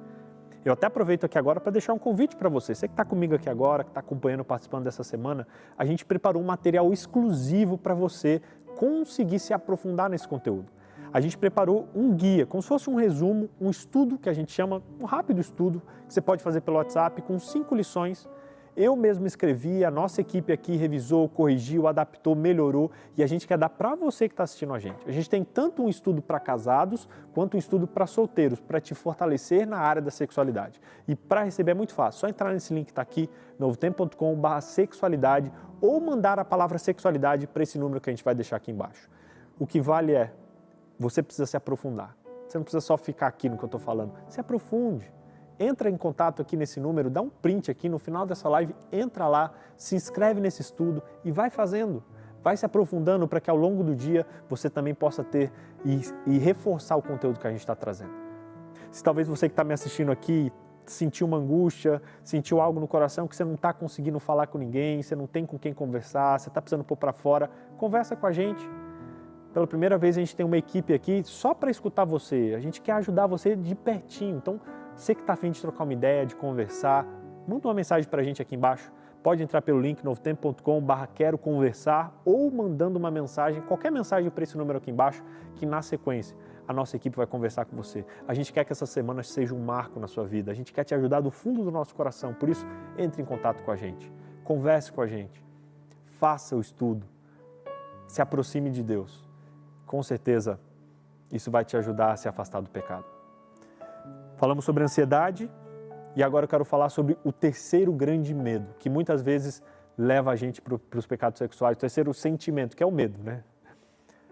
Eu até aproveito aqui agora para deixar um convite para você. Você que está comigo aqui agora, que está acompanhando, participando dessa semana, a gente preparou um material exclusivo para você conseguir se aprofundar nesse conteúdo. A gente preparou um guia, como se fosse um resumo, um estudo que a gente chama, um rápido estudo, que você pode fazer pelo WhatsApp, com 5 lições. Eu mesmo escrevi, a nossa equipe aqui revisou, corrigiu, adaptou, melhorou e a gente quer dar para você que está assistindo a gente. A gente tem tanto um estudo para casados quanto um estudo para solteiros, para te fortalecer na área da sexualidade. E para receber é muito fácil, só entrar nesse link que está aqui, novotempo.com/sexualidade ou mandar a palavra sexualidade para esse número que a gente vai deixar aqui embaixo. O que vale é, você precisa se aprofundar. Você não precisa só ficar aqui no que eu estou falando, se aprofunde. Entra em contato aqui nesse número, dá um print aqui no final dessa live, entra lá, se inscreve nesse estudo e vai fazendo. Vai se aprofundando para que ao longo do dia você também possa ter e reforçar o conteúdo que a gente está trazendo. Se talvez você que está me assistindo aqui sentiu uma angústia, sentiu algo no coração que você não está conseguindo falar com ninguém, você não tem com quem conversar, você está precisando pôr para fora, conversa com a gente. Pela primeira vez a gente tem uma equipe aqui só para escutar você, a gente quer ajudar você de pertinho, então você que está a fim de trocar uma ideia, de conversar, manda uma mensagem para a gente aqui embaixo, pode entrar pelo link novotempo.com/quero conversar ou mandando uma mensagem, qualquer mensagem para esse número aqui embaixo, que na sequência a nossa equipe vai conversar com você. A gente quer que essa semana seja um marco na sua vida, a gente quer te ajudar do fundo do nosso coração, por isso entre em contato com a gente, converse com a gente, faça o estudo, se aproxime de Deus. Com certeza, isso vai te ajudar a se afastar do pecado. Falamos sobre ansiedade e agora eu quero falar sobre o terceiro grande medo, que muitas vezes leva a gente para os pecados sexuais, o terceiro sentimento, que é o medo, né?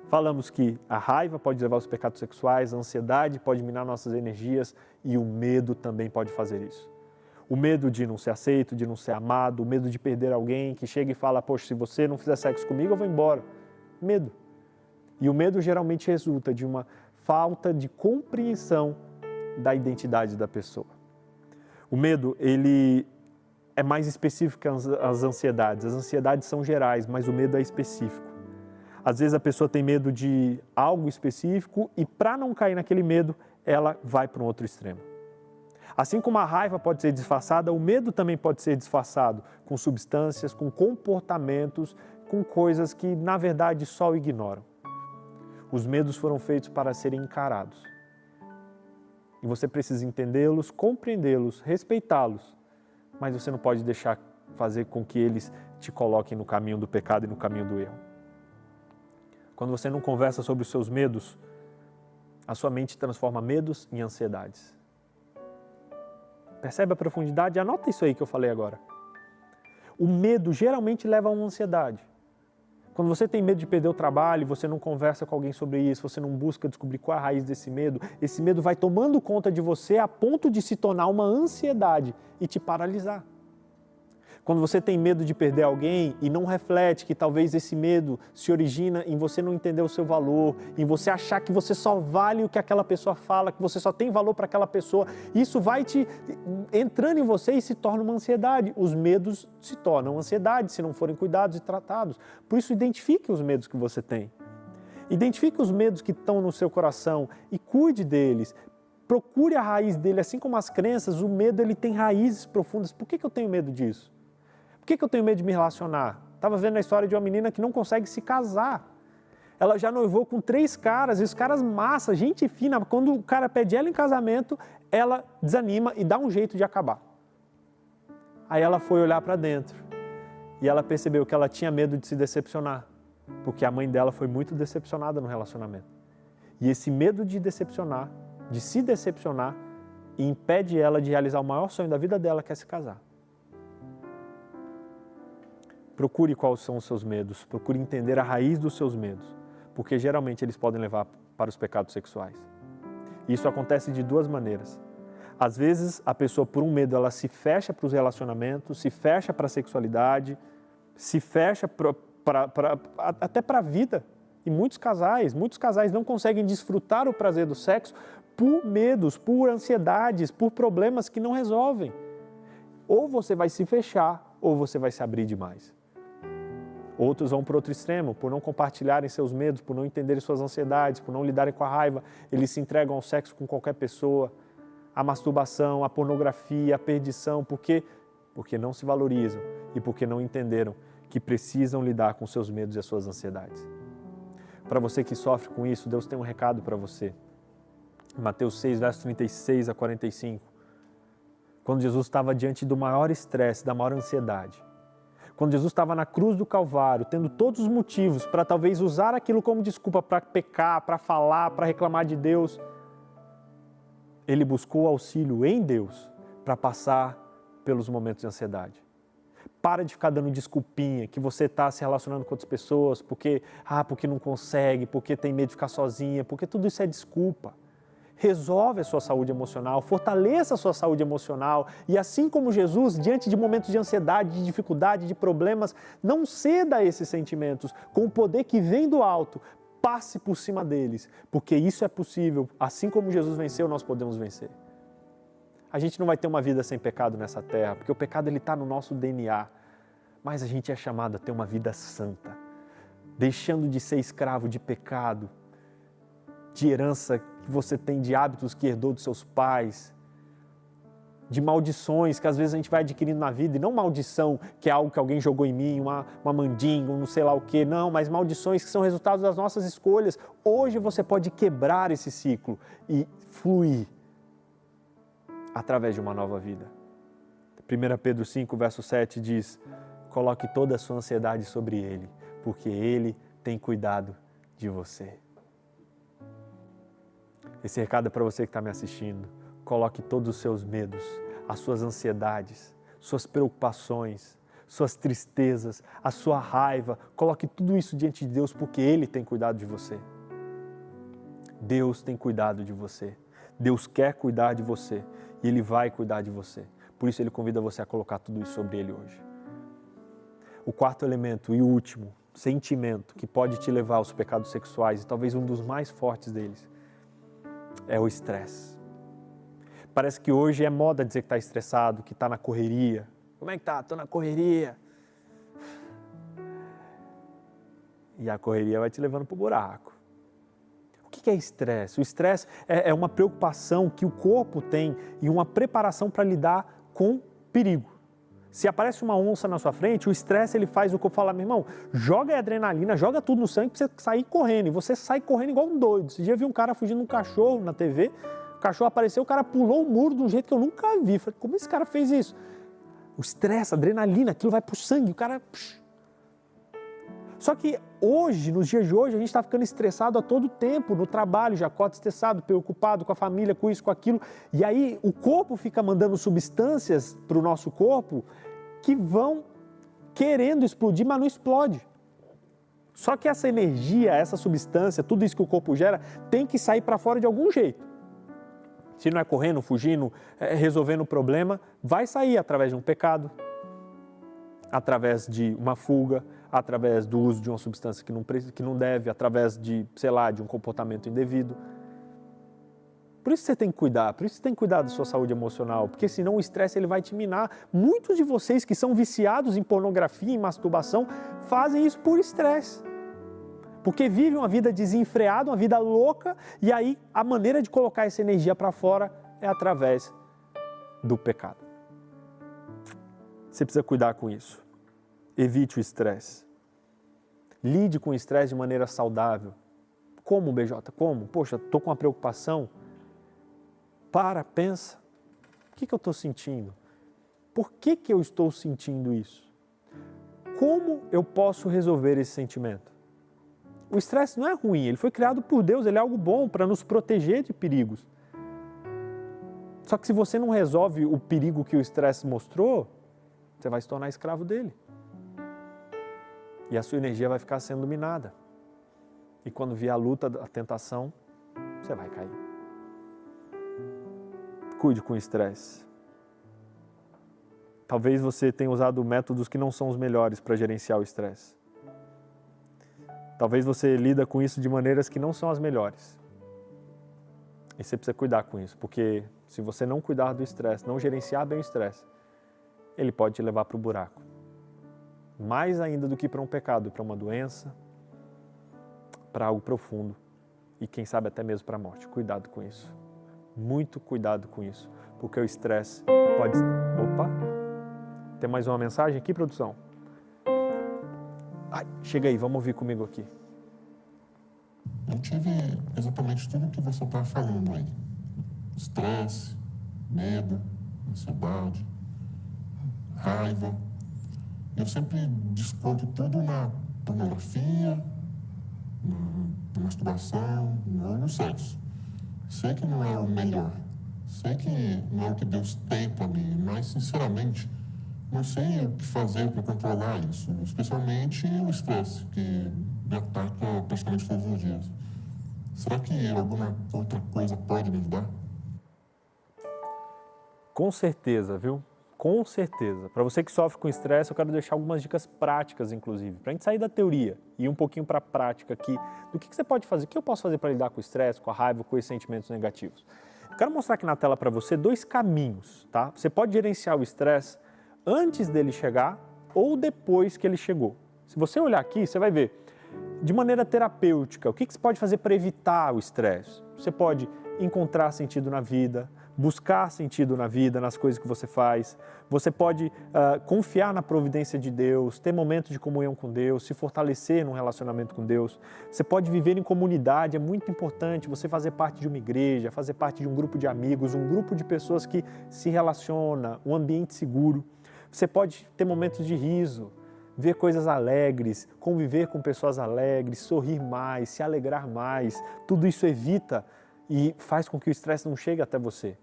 Falamos que a raiva pode levar aos pecados sexuais, a ansiedade pode minar nossas energias e o medo também pode fazer isso. O medo de não ser aceito, de não ser amado, o medo de perder alguém que chega e fala, poxa, se você não fizer sexo comigo, eu vou embora. Medo. E o medo geralmente resulta de uma falta de compreensão da identidade da pessoa. O medo, ele é mais específico que as ansiedades. As ansiedades são gerais, mas o medo é específico. Às vezes a pessoa tem medo de algo específico e para não cair naquele medo, ela vai para um outro extremo. Assim como a raiva pode ser disfarçada, o medo também pode ser disfarçado com substâncias, com comportamentos, com coisas que na verdade só o ignoram. Os medos foram feitos para serem encarados. E você precisa entendê-los, compreendê-los, respeitá-los, mas você não pode deixar fazer com que eles te coloquem no caminho do pecado e no caminho do erro. Quando você não conversa sobre os seus medos, a sua mente transforma medos em ansiedades. Percebe a profundidade? Anota isso aí que eu falei agora. O medo geralmente leva a uma ansiedade. Quando você tem medo de perder o trabalho, você não conversa com alguém sobre isso, você não busca descobrir qual é a raiz desse medo, esse medo vai tomando conta de você a ponto de se tornar uma ansiedade e te paralisar. Quando você tem medo de perder alguém e não reflete que talvez esse medo se origina em você não entender o seu valor, em você achar que você só vale o que aquela pessoa fala, que você só tem valor para aquela pessoa, isso vai te entrando em você e se torna uma ansiedade. Os medos se tornam ansiedade se não forem cuidados e tratados. Por isso, identifique os medos que você tem. Identifique os medos que estão no seu coração e cuide deles. Procure a raiz dele, assim como as crenças, o medo ele tem raízes profundas. Por que eu tenho medo disso? Por que eu tenho medo de me relacionar? Estava vendo a história de uma menina que não consegue se casar. Ela já noivou com 3 caras, e os caras massa, gente fina. Quando o cara pede ela em casamento, ela desanima e dá um jeito de acabar. Aí ela foi olhar para dentro e ela percebeu que ela tinha medo de se decepcionar, porque a mãe dela foi muito decepcionada no relacionamento. E esse medo de decepcionar, de se decepcionar, impede ela de realizar o maior sonho da vida dela, que é se casar. procure quais são os seus medos, procure entender a raiz dos seus medos, porque geralmente eles podem levar para os pecados sexuais. Isso acontece de duas maneiras. Às vezes, a pessoa, por um medo, ela se fecha para os relacionamentos, se fecha para a sexualidade, se fecha até para a vida. E muitos casais não conseguem desfrutar o prazer do sexo por medos, por ansiedades, por problemas que não resolvem. Ou você vai se fechar, ou você vai se abrir demais. Outros vão para outro extremo, por não compartilharem seus medos, por não entenderem suas ansiedades, por não lidarem com a raiva, eles se entregam ao sexo com qualquer pessoa, à masturbação, à pornografia, à perdição, porque não se valorizam e porque não entenderam que precisam lidar com seus medos e as suas ansiedades. Para você que sofre com isso, Deus tem um recado para você. Mateus 6, versos 36 a 45. Quando Jesus estava diante do maior estresse, da maior ansiedade. Quando Jesus estava na cruz do Calvário, tendo todos os motivos para talvez usar aquilo como desculpa para pecar, para falar, para reclamar de Deus, ele buscou auxílio em Deus para passar pelos momentos de ansiedade. Para de ficar dando desculpinha que você está se relacionando com outras pessoas porque não consegue, porque tem medo de ficar sozinha, porque tudo isso é desculpa. Resolve a sua saúde emocional, fortaleça a sua saúde emocional e assim como Jesus, diante de momentos de ansiedade, de dificuldade, de problemas, não ceda a esses sentimentos. Com o poder que vem do alto, passe por cima deles, porque isso é possível. Assim como Jesus venceu, nós podemos vencer. A gente não vai ter uma vida sem pecado nessa terra, porque o pecado está no nosso DNA, mas a gente é chamado a ter uma vida santa, deixando de ser escravo de pecado, de herança que você tem, de hábitos que herdou dos seus pais, de maldições que às vezes a gente vai adquirindo na vida, e não maldição que é algo que alguém jogou em mim, uma mandinga, não sei lá o quê, não, mas maldições que são resultados das nossas escolhas. Hoje você pode quebrar esse ciclo e fluir através de uma nova vida. 1 Pedro 5, verso 7 diz: coloque toda a sua ansiedade sobre Ele, porque Ele tem cuidado de você. Esse recado é para você que está me assistindo. Coloque todos os seus medos, as suas ansiedades, suas preocupações, suas tristezas, a sua raiva. Coloque tudo isso diante de Deus, porque Ele tem cuidado de você. Deus tem cuidado de você. Deus quer cuidar de você e Ele vai cuidar de você. Por isso Ele convida você a colocar tudo isso sobre Ele hoje. O quarto elemento e último sentimento que pode te levar aos pecados sexuais, e talvez um dos mais fortes deles, é o estresse. Parece que hoje é moda dizer que está estressado, que está na correria. Como é que tá? Estou na correria. E a correria vai te levando para o buraco. O que é estresse? O estresse é uma preocupação que o corpo tem e uma preparação para lidar com perigo. Se aparece uma onça na sua frente, o estresse ele faz o corpo falar: meu irmão, joga a adrenalina, joga tudo no sangue para você sair correndo. E você sai correndo igual um doido. Esse dia eu vi um cara fugindo de um cachorro na TV, o cachorro apareceu, o cara pulou o muro de um jeito que eu nunca vi. Falei: como esse cara fez isso? O estresse, a adrenalina, aquilo vai pro sangue, o cara... Só que hoje, nos dias de hoje, a gente está ficando estressado a todo tempo, no trabalho, já acorda estressado, preocupado com a família, com isso, com aquilo. E aí o corpo fica mandando substâncias para o nosso corpo que vão querendo explodir, mas não explode. Só que essa energia, essa substância, tudo isso que o corpo gera, tem que sair para fora de algum jeito. Se não é correndo, fugindo, resolvendo o problema, vai sair através de um pecado, através de uma fuga, através do uso de uma substância que não deve, através de, de um comportamento indevido. Por isso você tem que cuidar, por isso você tem que cuidar da sua saúde emocional, porque senão o estresse ele vai te minar. Muitos de vocês que são viciados em pornografia, em masturbação, fazem isso por estresse. Porque vivem uma vida desenfreada, uma vida louca, e aí a maneira de colocar essa energia para fora é através do pecado. Você precisa cuidar com isso. Evite o estresse. Lide com o estresse de maneira saudável. Como, BJ? Como? Poxa, estou com uma preocupação. Pensa. O que eu estou sentindo? Por que eu estou sentindo isso? Como eu posso resolver esse sentimento? O estresse não é ruim, ele foi criado por Deus, ele é algo bom para nos proteger de perigos. Só que se você não resolve o perigo que o estresse mostrou, você vai se tornar escravo dele. E a sua energia vai ficar sendo minada. E quando vier a luta, a tentação, você vai cair. Cuide com o estresse. Talvez você tenha usado métodos que não são os melhores para gerenciar o estresse. Talvez você lida com isso de maneiras que não são as melhores. E você precisa cuidar com isso, porque se você não cuidar do estresse, não gerenciar bem o estresse, ele pode te levar para o buraco. Mais ainda do que para um pecado, para uma doença, para algo profundo e quem sabe até mesmo para a morte. Cuidado com isso. Muito cuidado com isso, porque o estresse pode... Opa! Tem mais uma mensagem aqui, produção? Ai, chega aí, vamos ouvir comigo aqui. Eu tive exatamente tudo o que você está falando aí. Estresse, medo, ansiedade, raiva. Eu sempre desconto tudo na pornografia, na masturbação, no sexo. Sei que não é o melhor. Sei que não é o que Deus tem para mim, mas, sinceramente, não sei o que fazer para controlar isso, especialmente o estresse, que me ataca praticamente todos os dias. Será que alguma outra coisa pode me ajudar? Com certeza, viu? Com certeza. Para você que sofre com estresse, eu quero deixar algumas dicas práticas, inclusive, para a gente sair da teoria e ir um pouquinho para a prática aqui, do que você pode fazer, o que eu posso fazer para lidar com o estresse, com a raiva, com esses sentimentos negativos. Eu quero mostrar aqui na tela para você 2 caminhos, tá? Você pode gerenciar o estresse antes dele chegar ou depois que ele chegou. Se você olhar aqui, você vai ver, de maneira terapêutica, o que você pode fazer para evitar o estresse? Você pode encontrar sentido na vida, buscar sentido na vida, nas coisas que você faz. Você pode confiar na providência de Deus, ter momentos de comunhão com Deus, se fortalecer num relacionamento com Deus. Você pode viver em comunidade, é muito importante você fazer parte de uma igreja, fazer parte de um grupo de amigos, um grupo de pessoas que se relaciona, um ambiente seguro. Você pode ter momentos de riso, ver coisas alegres, conviver com pessoas alegres, sorrir mais, se alegrar mais. Tudo isso evita e faz com que o estresse não chegue até você.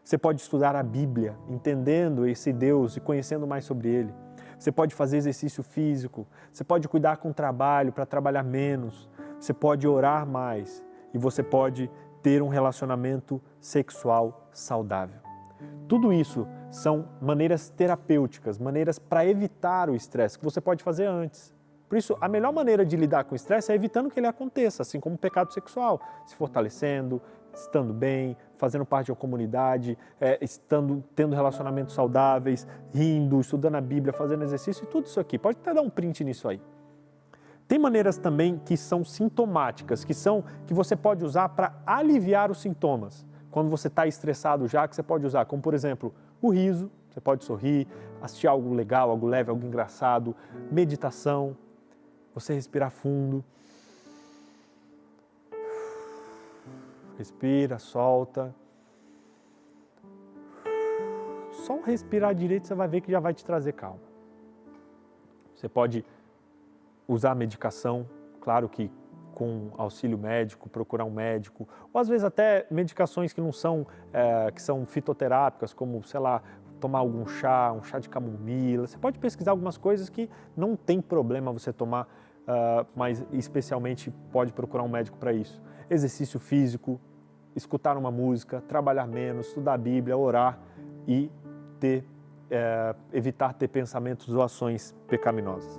Você pode estudar a Bíblia, entendendo esse Deus e conhecendo mais sobre Ele. Você pode fazer exercício físico, você pode cuidar com o trabalho para trabalhar menos, você pode orar mais e você pode ter um relacionamento sexual saudável. Tudo isso são maneiras terapêuticas, maneiras para evitar o estresse que você pode fazer antes. Por isso, a melhor maneira de lidar com o estresse é evitando que ele aconteça, assim como o pecado sexual, se fortalecendo, estando bem, fazendo parte de uma comunidade, tendo relacionamentos saudáveis, rindo, estudando a Bíblia, fazendo exercício e tudo isso aqui. Pode até dar um print nisso aí. Tem maneiras também que são sintomáticas, que você pode usar para aliviar os sintomas. Quando você está estressado já, que você pode usar, como por exemplo, o riso, você pode sorrir, assistir algo legal, algo leve, algo engraçado, meditação, você respirar fundo, respira, solta. Só respirar direito você vai ver que já vai te trazer calma. Você pode usar a medicação, claro que com auxílio médico, procurar um médico, ou às vezes até medicações que não são, que são fitoterápicas, como, sei lá, tomar algum chá, um chá de camomila. Você pode pesquisar algumas coisas que não tem problema você tomar, mas especialmente pode procurar um médico para isso. Exercício físico, escutar uma música, trabalhar menos, estudar a Bíblia, orar e evitar ter pensamentos ou ações pecaminosas.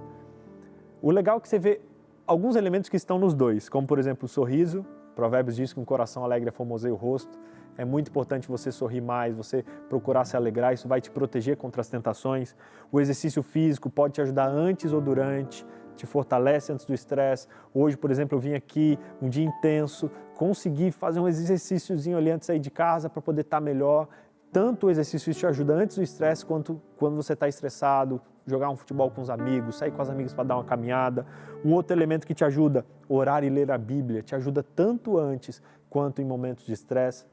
O legal é que você vê alguns elementos que estão nos dois, como por exemplo o sorriso. Provérbios diz que um coração alegre formoseia o rosto. É muito importante você sorrir mais, você procurar se alegrar, isso vai te proteger contra as tentações. O exercício físico pode te ajudar antes ou durante, te fortalece antes do estresse. Hoje, por exemplo, eu vim aqui, um dia intenso, consegui fazer um exercíciozinho ali antes de sair de casa para poder estar melhor. Tanto o exercício te ajuda antes do estresse, quanto quando você está estressado, jogar um futebol com os amigos, sair com os amigos para dar uma caminhada. Um outro elemento que te ajuda, orar e ler a Bíblia, te ajuda tanto antes quanto em momentos de estresse.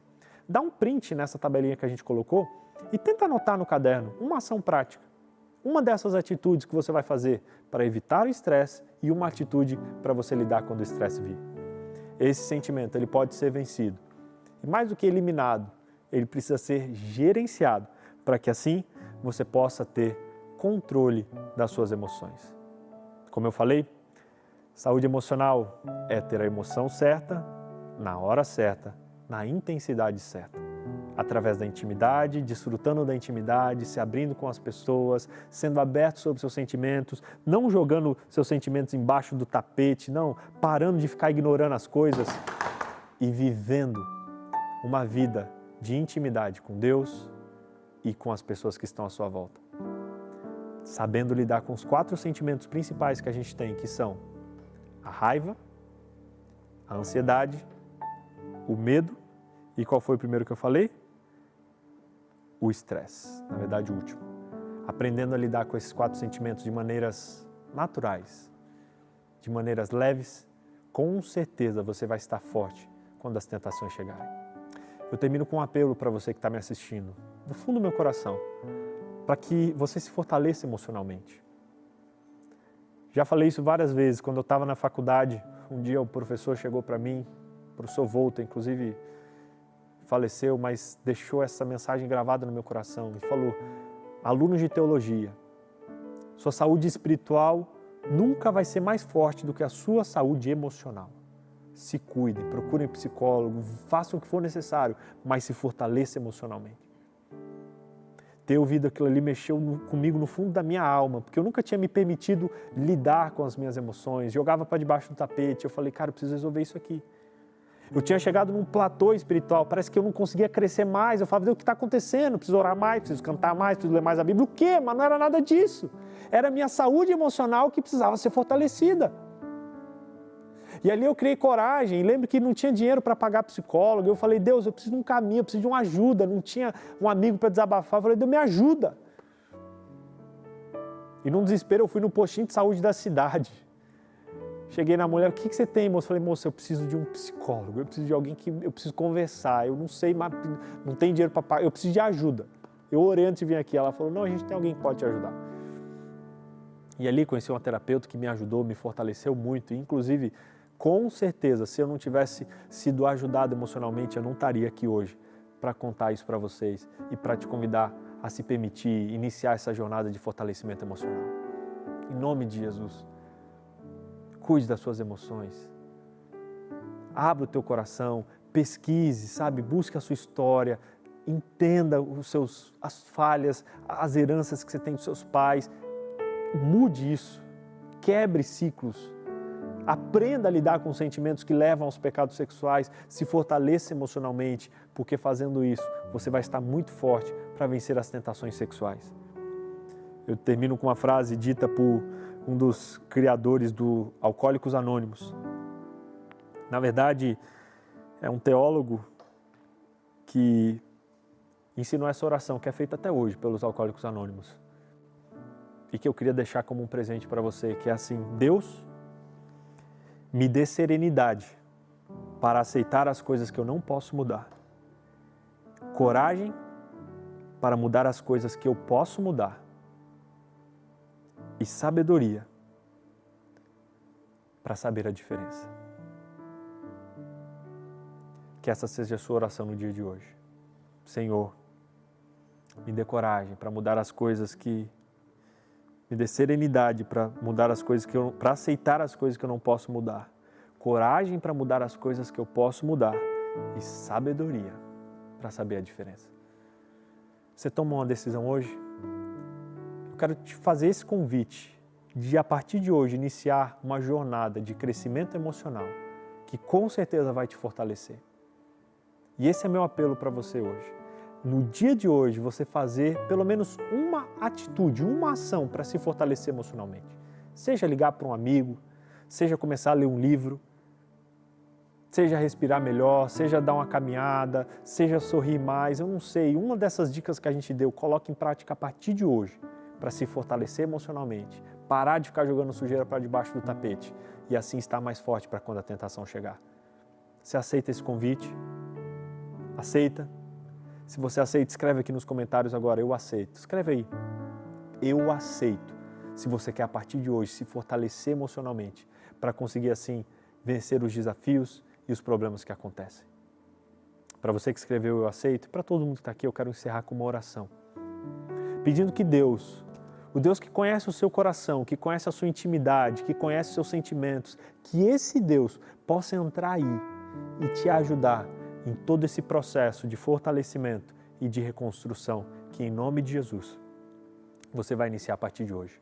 Dá um print nessa tabelinha que a gente colocou e tenta anotar no caderno uma ação prática. Uma dessas atitudes que você vai fazer para evitar o estresse e uma atitude para você lidar quando o estresse vir. Esse sentimento ele pode ser vencido. E mais do que eliminado, ele precisa ser gerenciado para que assim você possa ter controle das suas emoções. Como eu falei, saúde emocional é ter a emoção certa, na hora certa, na intensidade certa. Através da intimidade, desfrutando da intimidade, se abrindo com as pessoas, sendo aberto sobre seus sentimentos, não jogando seus sentimentos embaixo do tapete, não, parando de ficar ignorando as coisas e vivendo uma vida de intimidade com Deus e com as pessoas que estão à sua volta. Sabendo lidar com os 4 sentimentos principais que a gente tem, que são a raiva, a ansiedade, o medo e qual foi o primeiro que eu falei? O estresse, na verdade o último. Aprendendo a lidar com esses 4 sentimentos de maneiras naturais, de maneiras leves, com certeza você vai estar forte quando as tentações chegarem. Eu termino com um apelo para você que está me assistindo, do fundo do meu coração, para que você se fortaleça emocionalmente. Já falei isso várias vezes, quando eu estava na faculdade, um dia o professor chegou para mim, o professor Volta, inclusive faleceu, mas deixou essa mensagem gravada no meu coração e falou: alunos de teologia, sua saúde espiritual nunca vai ser mais forte do que a sua saúde emocional. Se cuidem, procurem psicólogo, façam o que for necessário, mas se fortaleça emocionalmente. Ter ouvido aquilo ali mexeu comigo no fundo da minha alma, porque eu nunca tinha me permitido lidar com as minhas emoções, jogava para debaixo do tapete, eu falei, cara, eu preciso resolver isso aqui. Eu tinha chegado num platô espiritual, parece que eu não conseguia crescer mais, eu falava, Deus, o que está acontecendo? Eu preciso orar mais, preciso cantar mais, preciso ler mais a Bíblia. O quê? Mas não era nada disso. Era a minha saúde emocional que precisava ser fortalecida. E ali eu criei coragem, lembro que não tinha dinheiro para pagar psicólogo, eu falei, Deus, eu preciso de um caminho, eu preciso de uma ajuda, não tinha um amigo para desabafar, eu falei, Deus, me ajuda. E num desespero eu fui no postinho de saúde da cidade. Cheguei na mulher, o que você tem, moça? Eu falei, moça, eu preciso de um psicólogo, eu preciso de alguém que eu preciso conversar, eu não sei, mas não tem dinheiro para pagar, eu preciso de ajuda. Eu orei antes de vir aqui, ela falou, não, a gente tem alguém que pode te ajudar. E ali conheci uma terapeuta que me ajudou, me fortaleceu muito, e inclusive, com certeza, se eu não tivesse sido ajudado emocionalmente, eu não estaria aqui hoje para contar isso para vocês e para te convidar a se permitir iniciar essa jornada de fortalecimento emocional. Em nome de Jesus. Cuide das suas emoções, abra o teu coração, pesquise, sabe? Busque a sua história, entenda as falhas, as heranças que você tem dos seus pais, mude isso, quebre ciclos, aprenda a lidar com os sentimentos que levam aos pecados sexuais, se fortaleça emocionalmente, porque fazendo isso você vai estar muito forte para vencer as tentações sexuais. Eu termino com uma frase dita por um dos criadores do Alcoólicos Anônimos. Na verdade, é um teólogo que ensinou essa oração, que é feita até hoje pelos Alcoólicos Anônimos. E que eu queria deixar como um presente para você, que é assim, Deus, me dê serenidade para aceitar as coisas que eu não posso mudar. Coragem para mudar as coisas que eu posso mudar. E sabedoria para saber a diferença. Que essa seja a sua oração no dia de hoje. Senhor, me dê coragem para mudar as coisas que... Me dê serenidade para mudar as coisas que para aceitar as coisas que eu não posso mudar. Coragem para mudar as coisas que eu posso mudar. E sabedoria para saber a diferença. Você tomou uma decisão hoje? Eu quero te fazer esse convite de, a partir de hoje, iniciar uma jornada de crescimento emocional que com certeza vai te fortalecer. E esse é meu apelo para você hoje. No dia de hoje, você fazer pelo menos uma atitude, uma ação para se fortalecer emocionalmente. Seja ligar para um amigo, seja começar a ler um livro, seja respirar melhor, seja dar uma caminhada, seja sorrir mais, eu não sei. Uma dessas dicas que a gente deu, coloque em prática a partir de hoje, para se fortalecer emocionalmente, parar de ficar jogando sujeira para debaixo do tapete e assim estar mais forte para quando a tentação chegar. Você aceita esse convite? Aceita? Se você aceita, escreve aqui nos comentários agora, eu aceito. Escreve aí, eu aceito. Se você quer a partir de hoje se fortalecer emocionalmente para conseguir assim vencer os desafios e os problemas que acontecem. Para você que escreveu eu aceito, para todo mundo que está aqui, eu quero encerrar com uma oração. Pedindo que Deus o Deus que conhece o seu coração, que conhece a sua intimidade, que conhece os seus sentimentos, que esse Deus possa entrar aí e te ajudar em todo esse processo de fortalecimento e de reconstrução, que em nome de Jesus você vai iniciar a partir de hoje.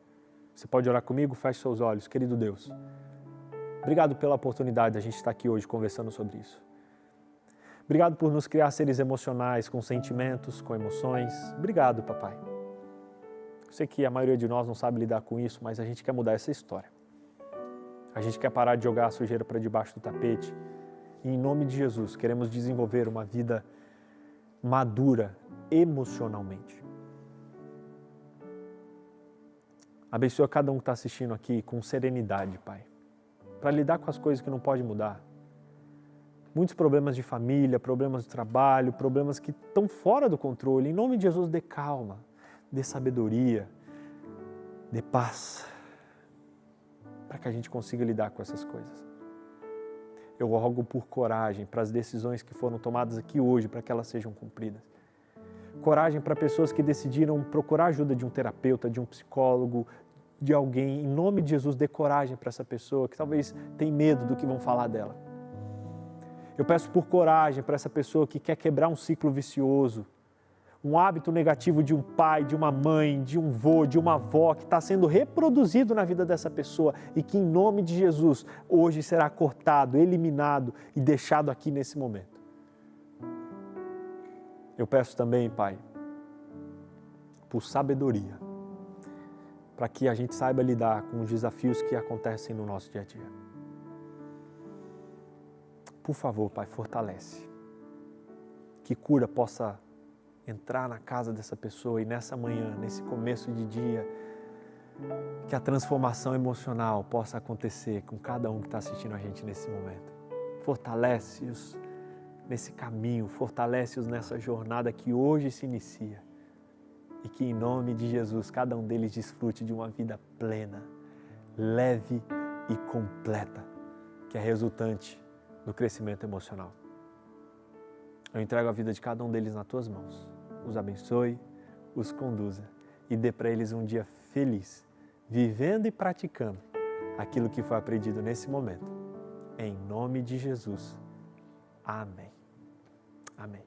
Você pode orar comigo? Feche seus olhos. Querido Deus, obrigado pela oportunidade de a gente estar aqui hoje conversando sobre isso. Obrigado por nos criar seres emocionais, com sentimentos, com emoções. Obrigado, papai. Eu sei que a maioria de nós não sabe lidar com isso, mas a gente quer mudar essa história. A gente quer parar de jogar a sujeira para debaixo do tapete. E em nome de Jesus, queremos desenvolver uma vida madura emocionalmente. Abençoa cada um que está assistindo aqui com serenidade, Pai, para lidar com as coisas que não pode mudar. Muitos problemas de família, problemas de trabalho, problemas que estão fora do controle. Em nome de Jesus, dê calma, dê sabedoria, dê paz, para que a gente consiga lidar com essas coisas. Eu rogo por coragem para as decisões que foram tomadas aqui hoje, para que elas sejam cumpridas. Coragem para pessoas que decidiram procurar ajuda de um terapeuta, de um psicólogo, de alguém. Em nome de Jesus, dê coragem para essa pessoa que talvez tem medo do que vão falar dela. Eu peço por coragem para essa pessoa que quer quebrar um ciclo vicioso, um hábito negativo de um pai, de uma mãe, de um vô, de uma avó que está sendo reproduzido na vida dessa pessoa e que em nome de Jesus hoje será cortado, eliminado e deixado aqui nesse momento. Eu peço também, Pai, por sabedoria, para que a gente saiba lidar com os desafios que acontecem no nosso dia a dia. Por favor, Pai, fortalece. Que cura possa entrar na casa dessa pessoa e nessa manhã, nesse começo de dia, que a transformação emocional possa acontecer com cada um que está assistindo a gente nesse momento. Fortalece-os nesse caminho, fortalece-os nessa jornada que hoje se inicia e que em nome de Jesus cada um deles desfrute de uma vida plena, leve e completa, que é resultante do crescimento emocional. Eu entrego a vida de cada um deles nas tuas mãos. Os abençoe, os conduza e dê para eles um dia feliz, vivendo e praticando aquilo que foi aprendido nesse momento. Em nome de Jesus. Amém. Amém.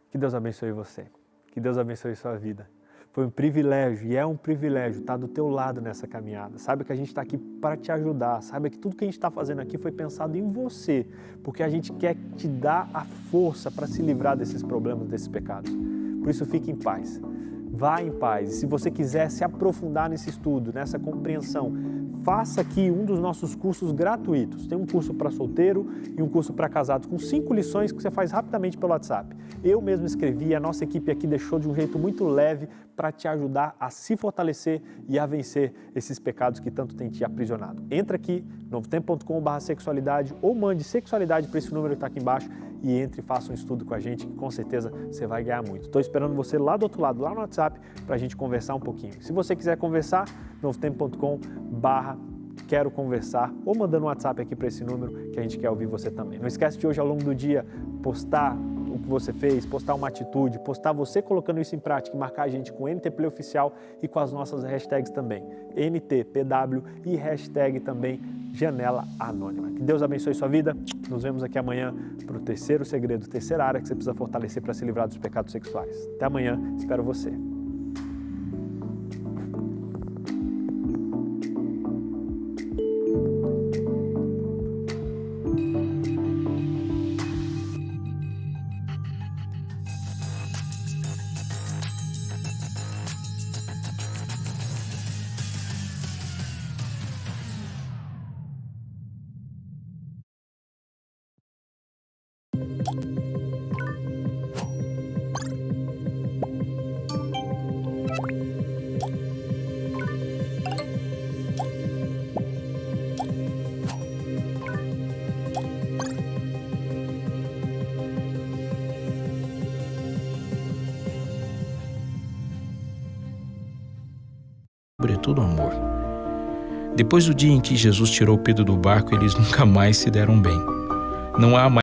Que Deus abençoe você. Que Deus abençoe sua vida. Foi um privilégio e é um privilégio estar do teu lado nessa caminhada. Saiba que a gente está aqui para te ajudar. Saiba que tudo que a gente está fazendo aqui foi pensado em você, porque a gente quer te dar a força para se livrar desses problemas, desses pecados. Por isso, fique em paz. Vá em paz. E se você quiser se aprofundar nesse estudo, nessa compreensão, faça aqui um dos nossos cursos gratuitos. Tem um curso para solteiro e um curso para casados, com 5 lições que você faz rapidamente pelo WhatsApp. Eu mesmo escrevi, a nossa equipe aqui deixou de um jeito muito leve para te ajudar a se fortalecer e a vencer esses pecados que tanto tem te aprisionado. Entra aqui, novotempo.com/sexualidade ou mande sexualidade para esse número que está aqui embaixo e entre e faça um estudo com a gente, que com certeza você vai ganhar muito. Estou esperando você lá do outro lado, lá no WhatsApp, para a gente conversar um pouquinho. Se você quiser conversar, novotempo.com/quero conversar ou mandando um WhatsApp aqui para esse número que a gente quer ouvir você também. Não esquece de hoje, ao longo do dia, postar o que você fez, postar uma atitude, postar você colocando isso em prática e marcar a gente com NTPlay Oficial e com as nossas hashtags também, NTPW e hashtag também Janela Anônima. Que Deus abençoe sua vida. Nos vemos aqui amanhã para o terceiro segredo, terceira área que você precisa fortalecer para se livrar dos pecados sexuais. Até amanhã, espero você. Sobretudo amor. Depois do dia em que Jesus tirou Pedro do barco, eles nunca mais se deram bem. Não há mais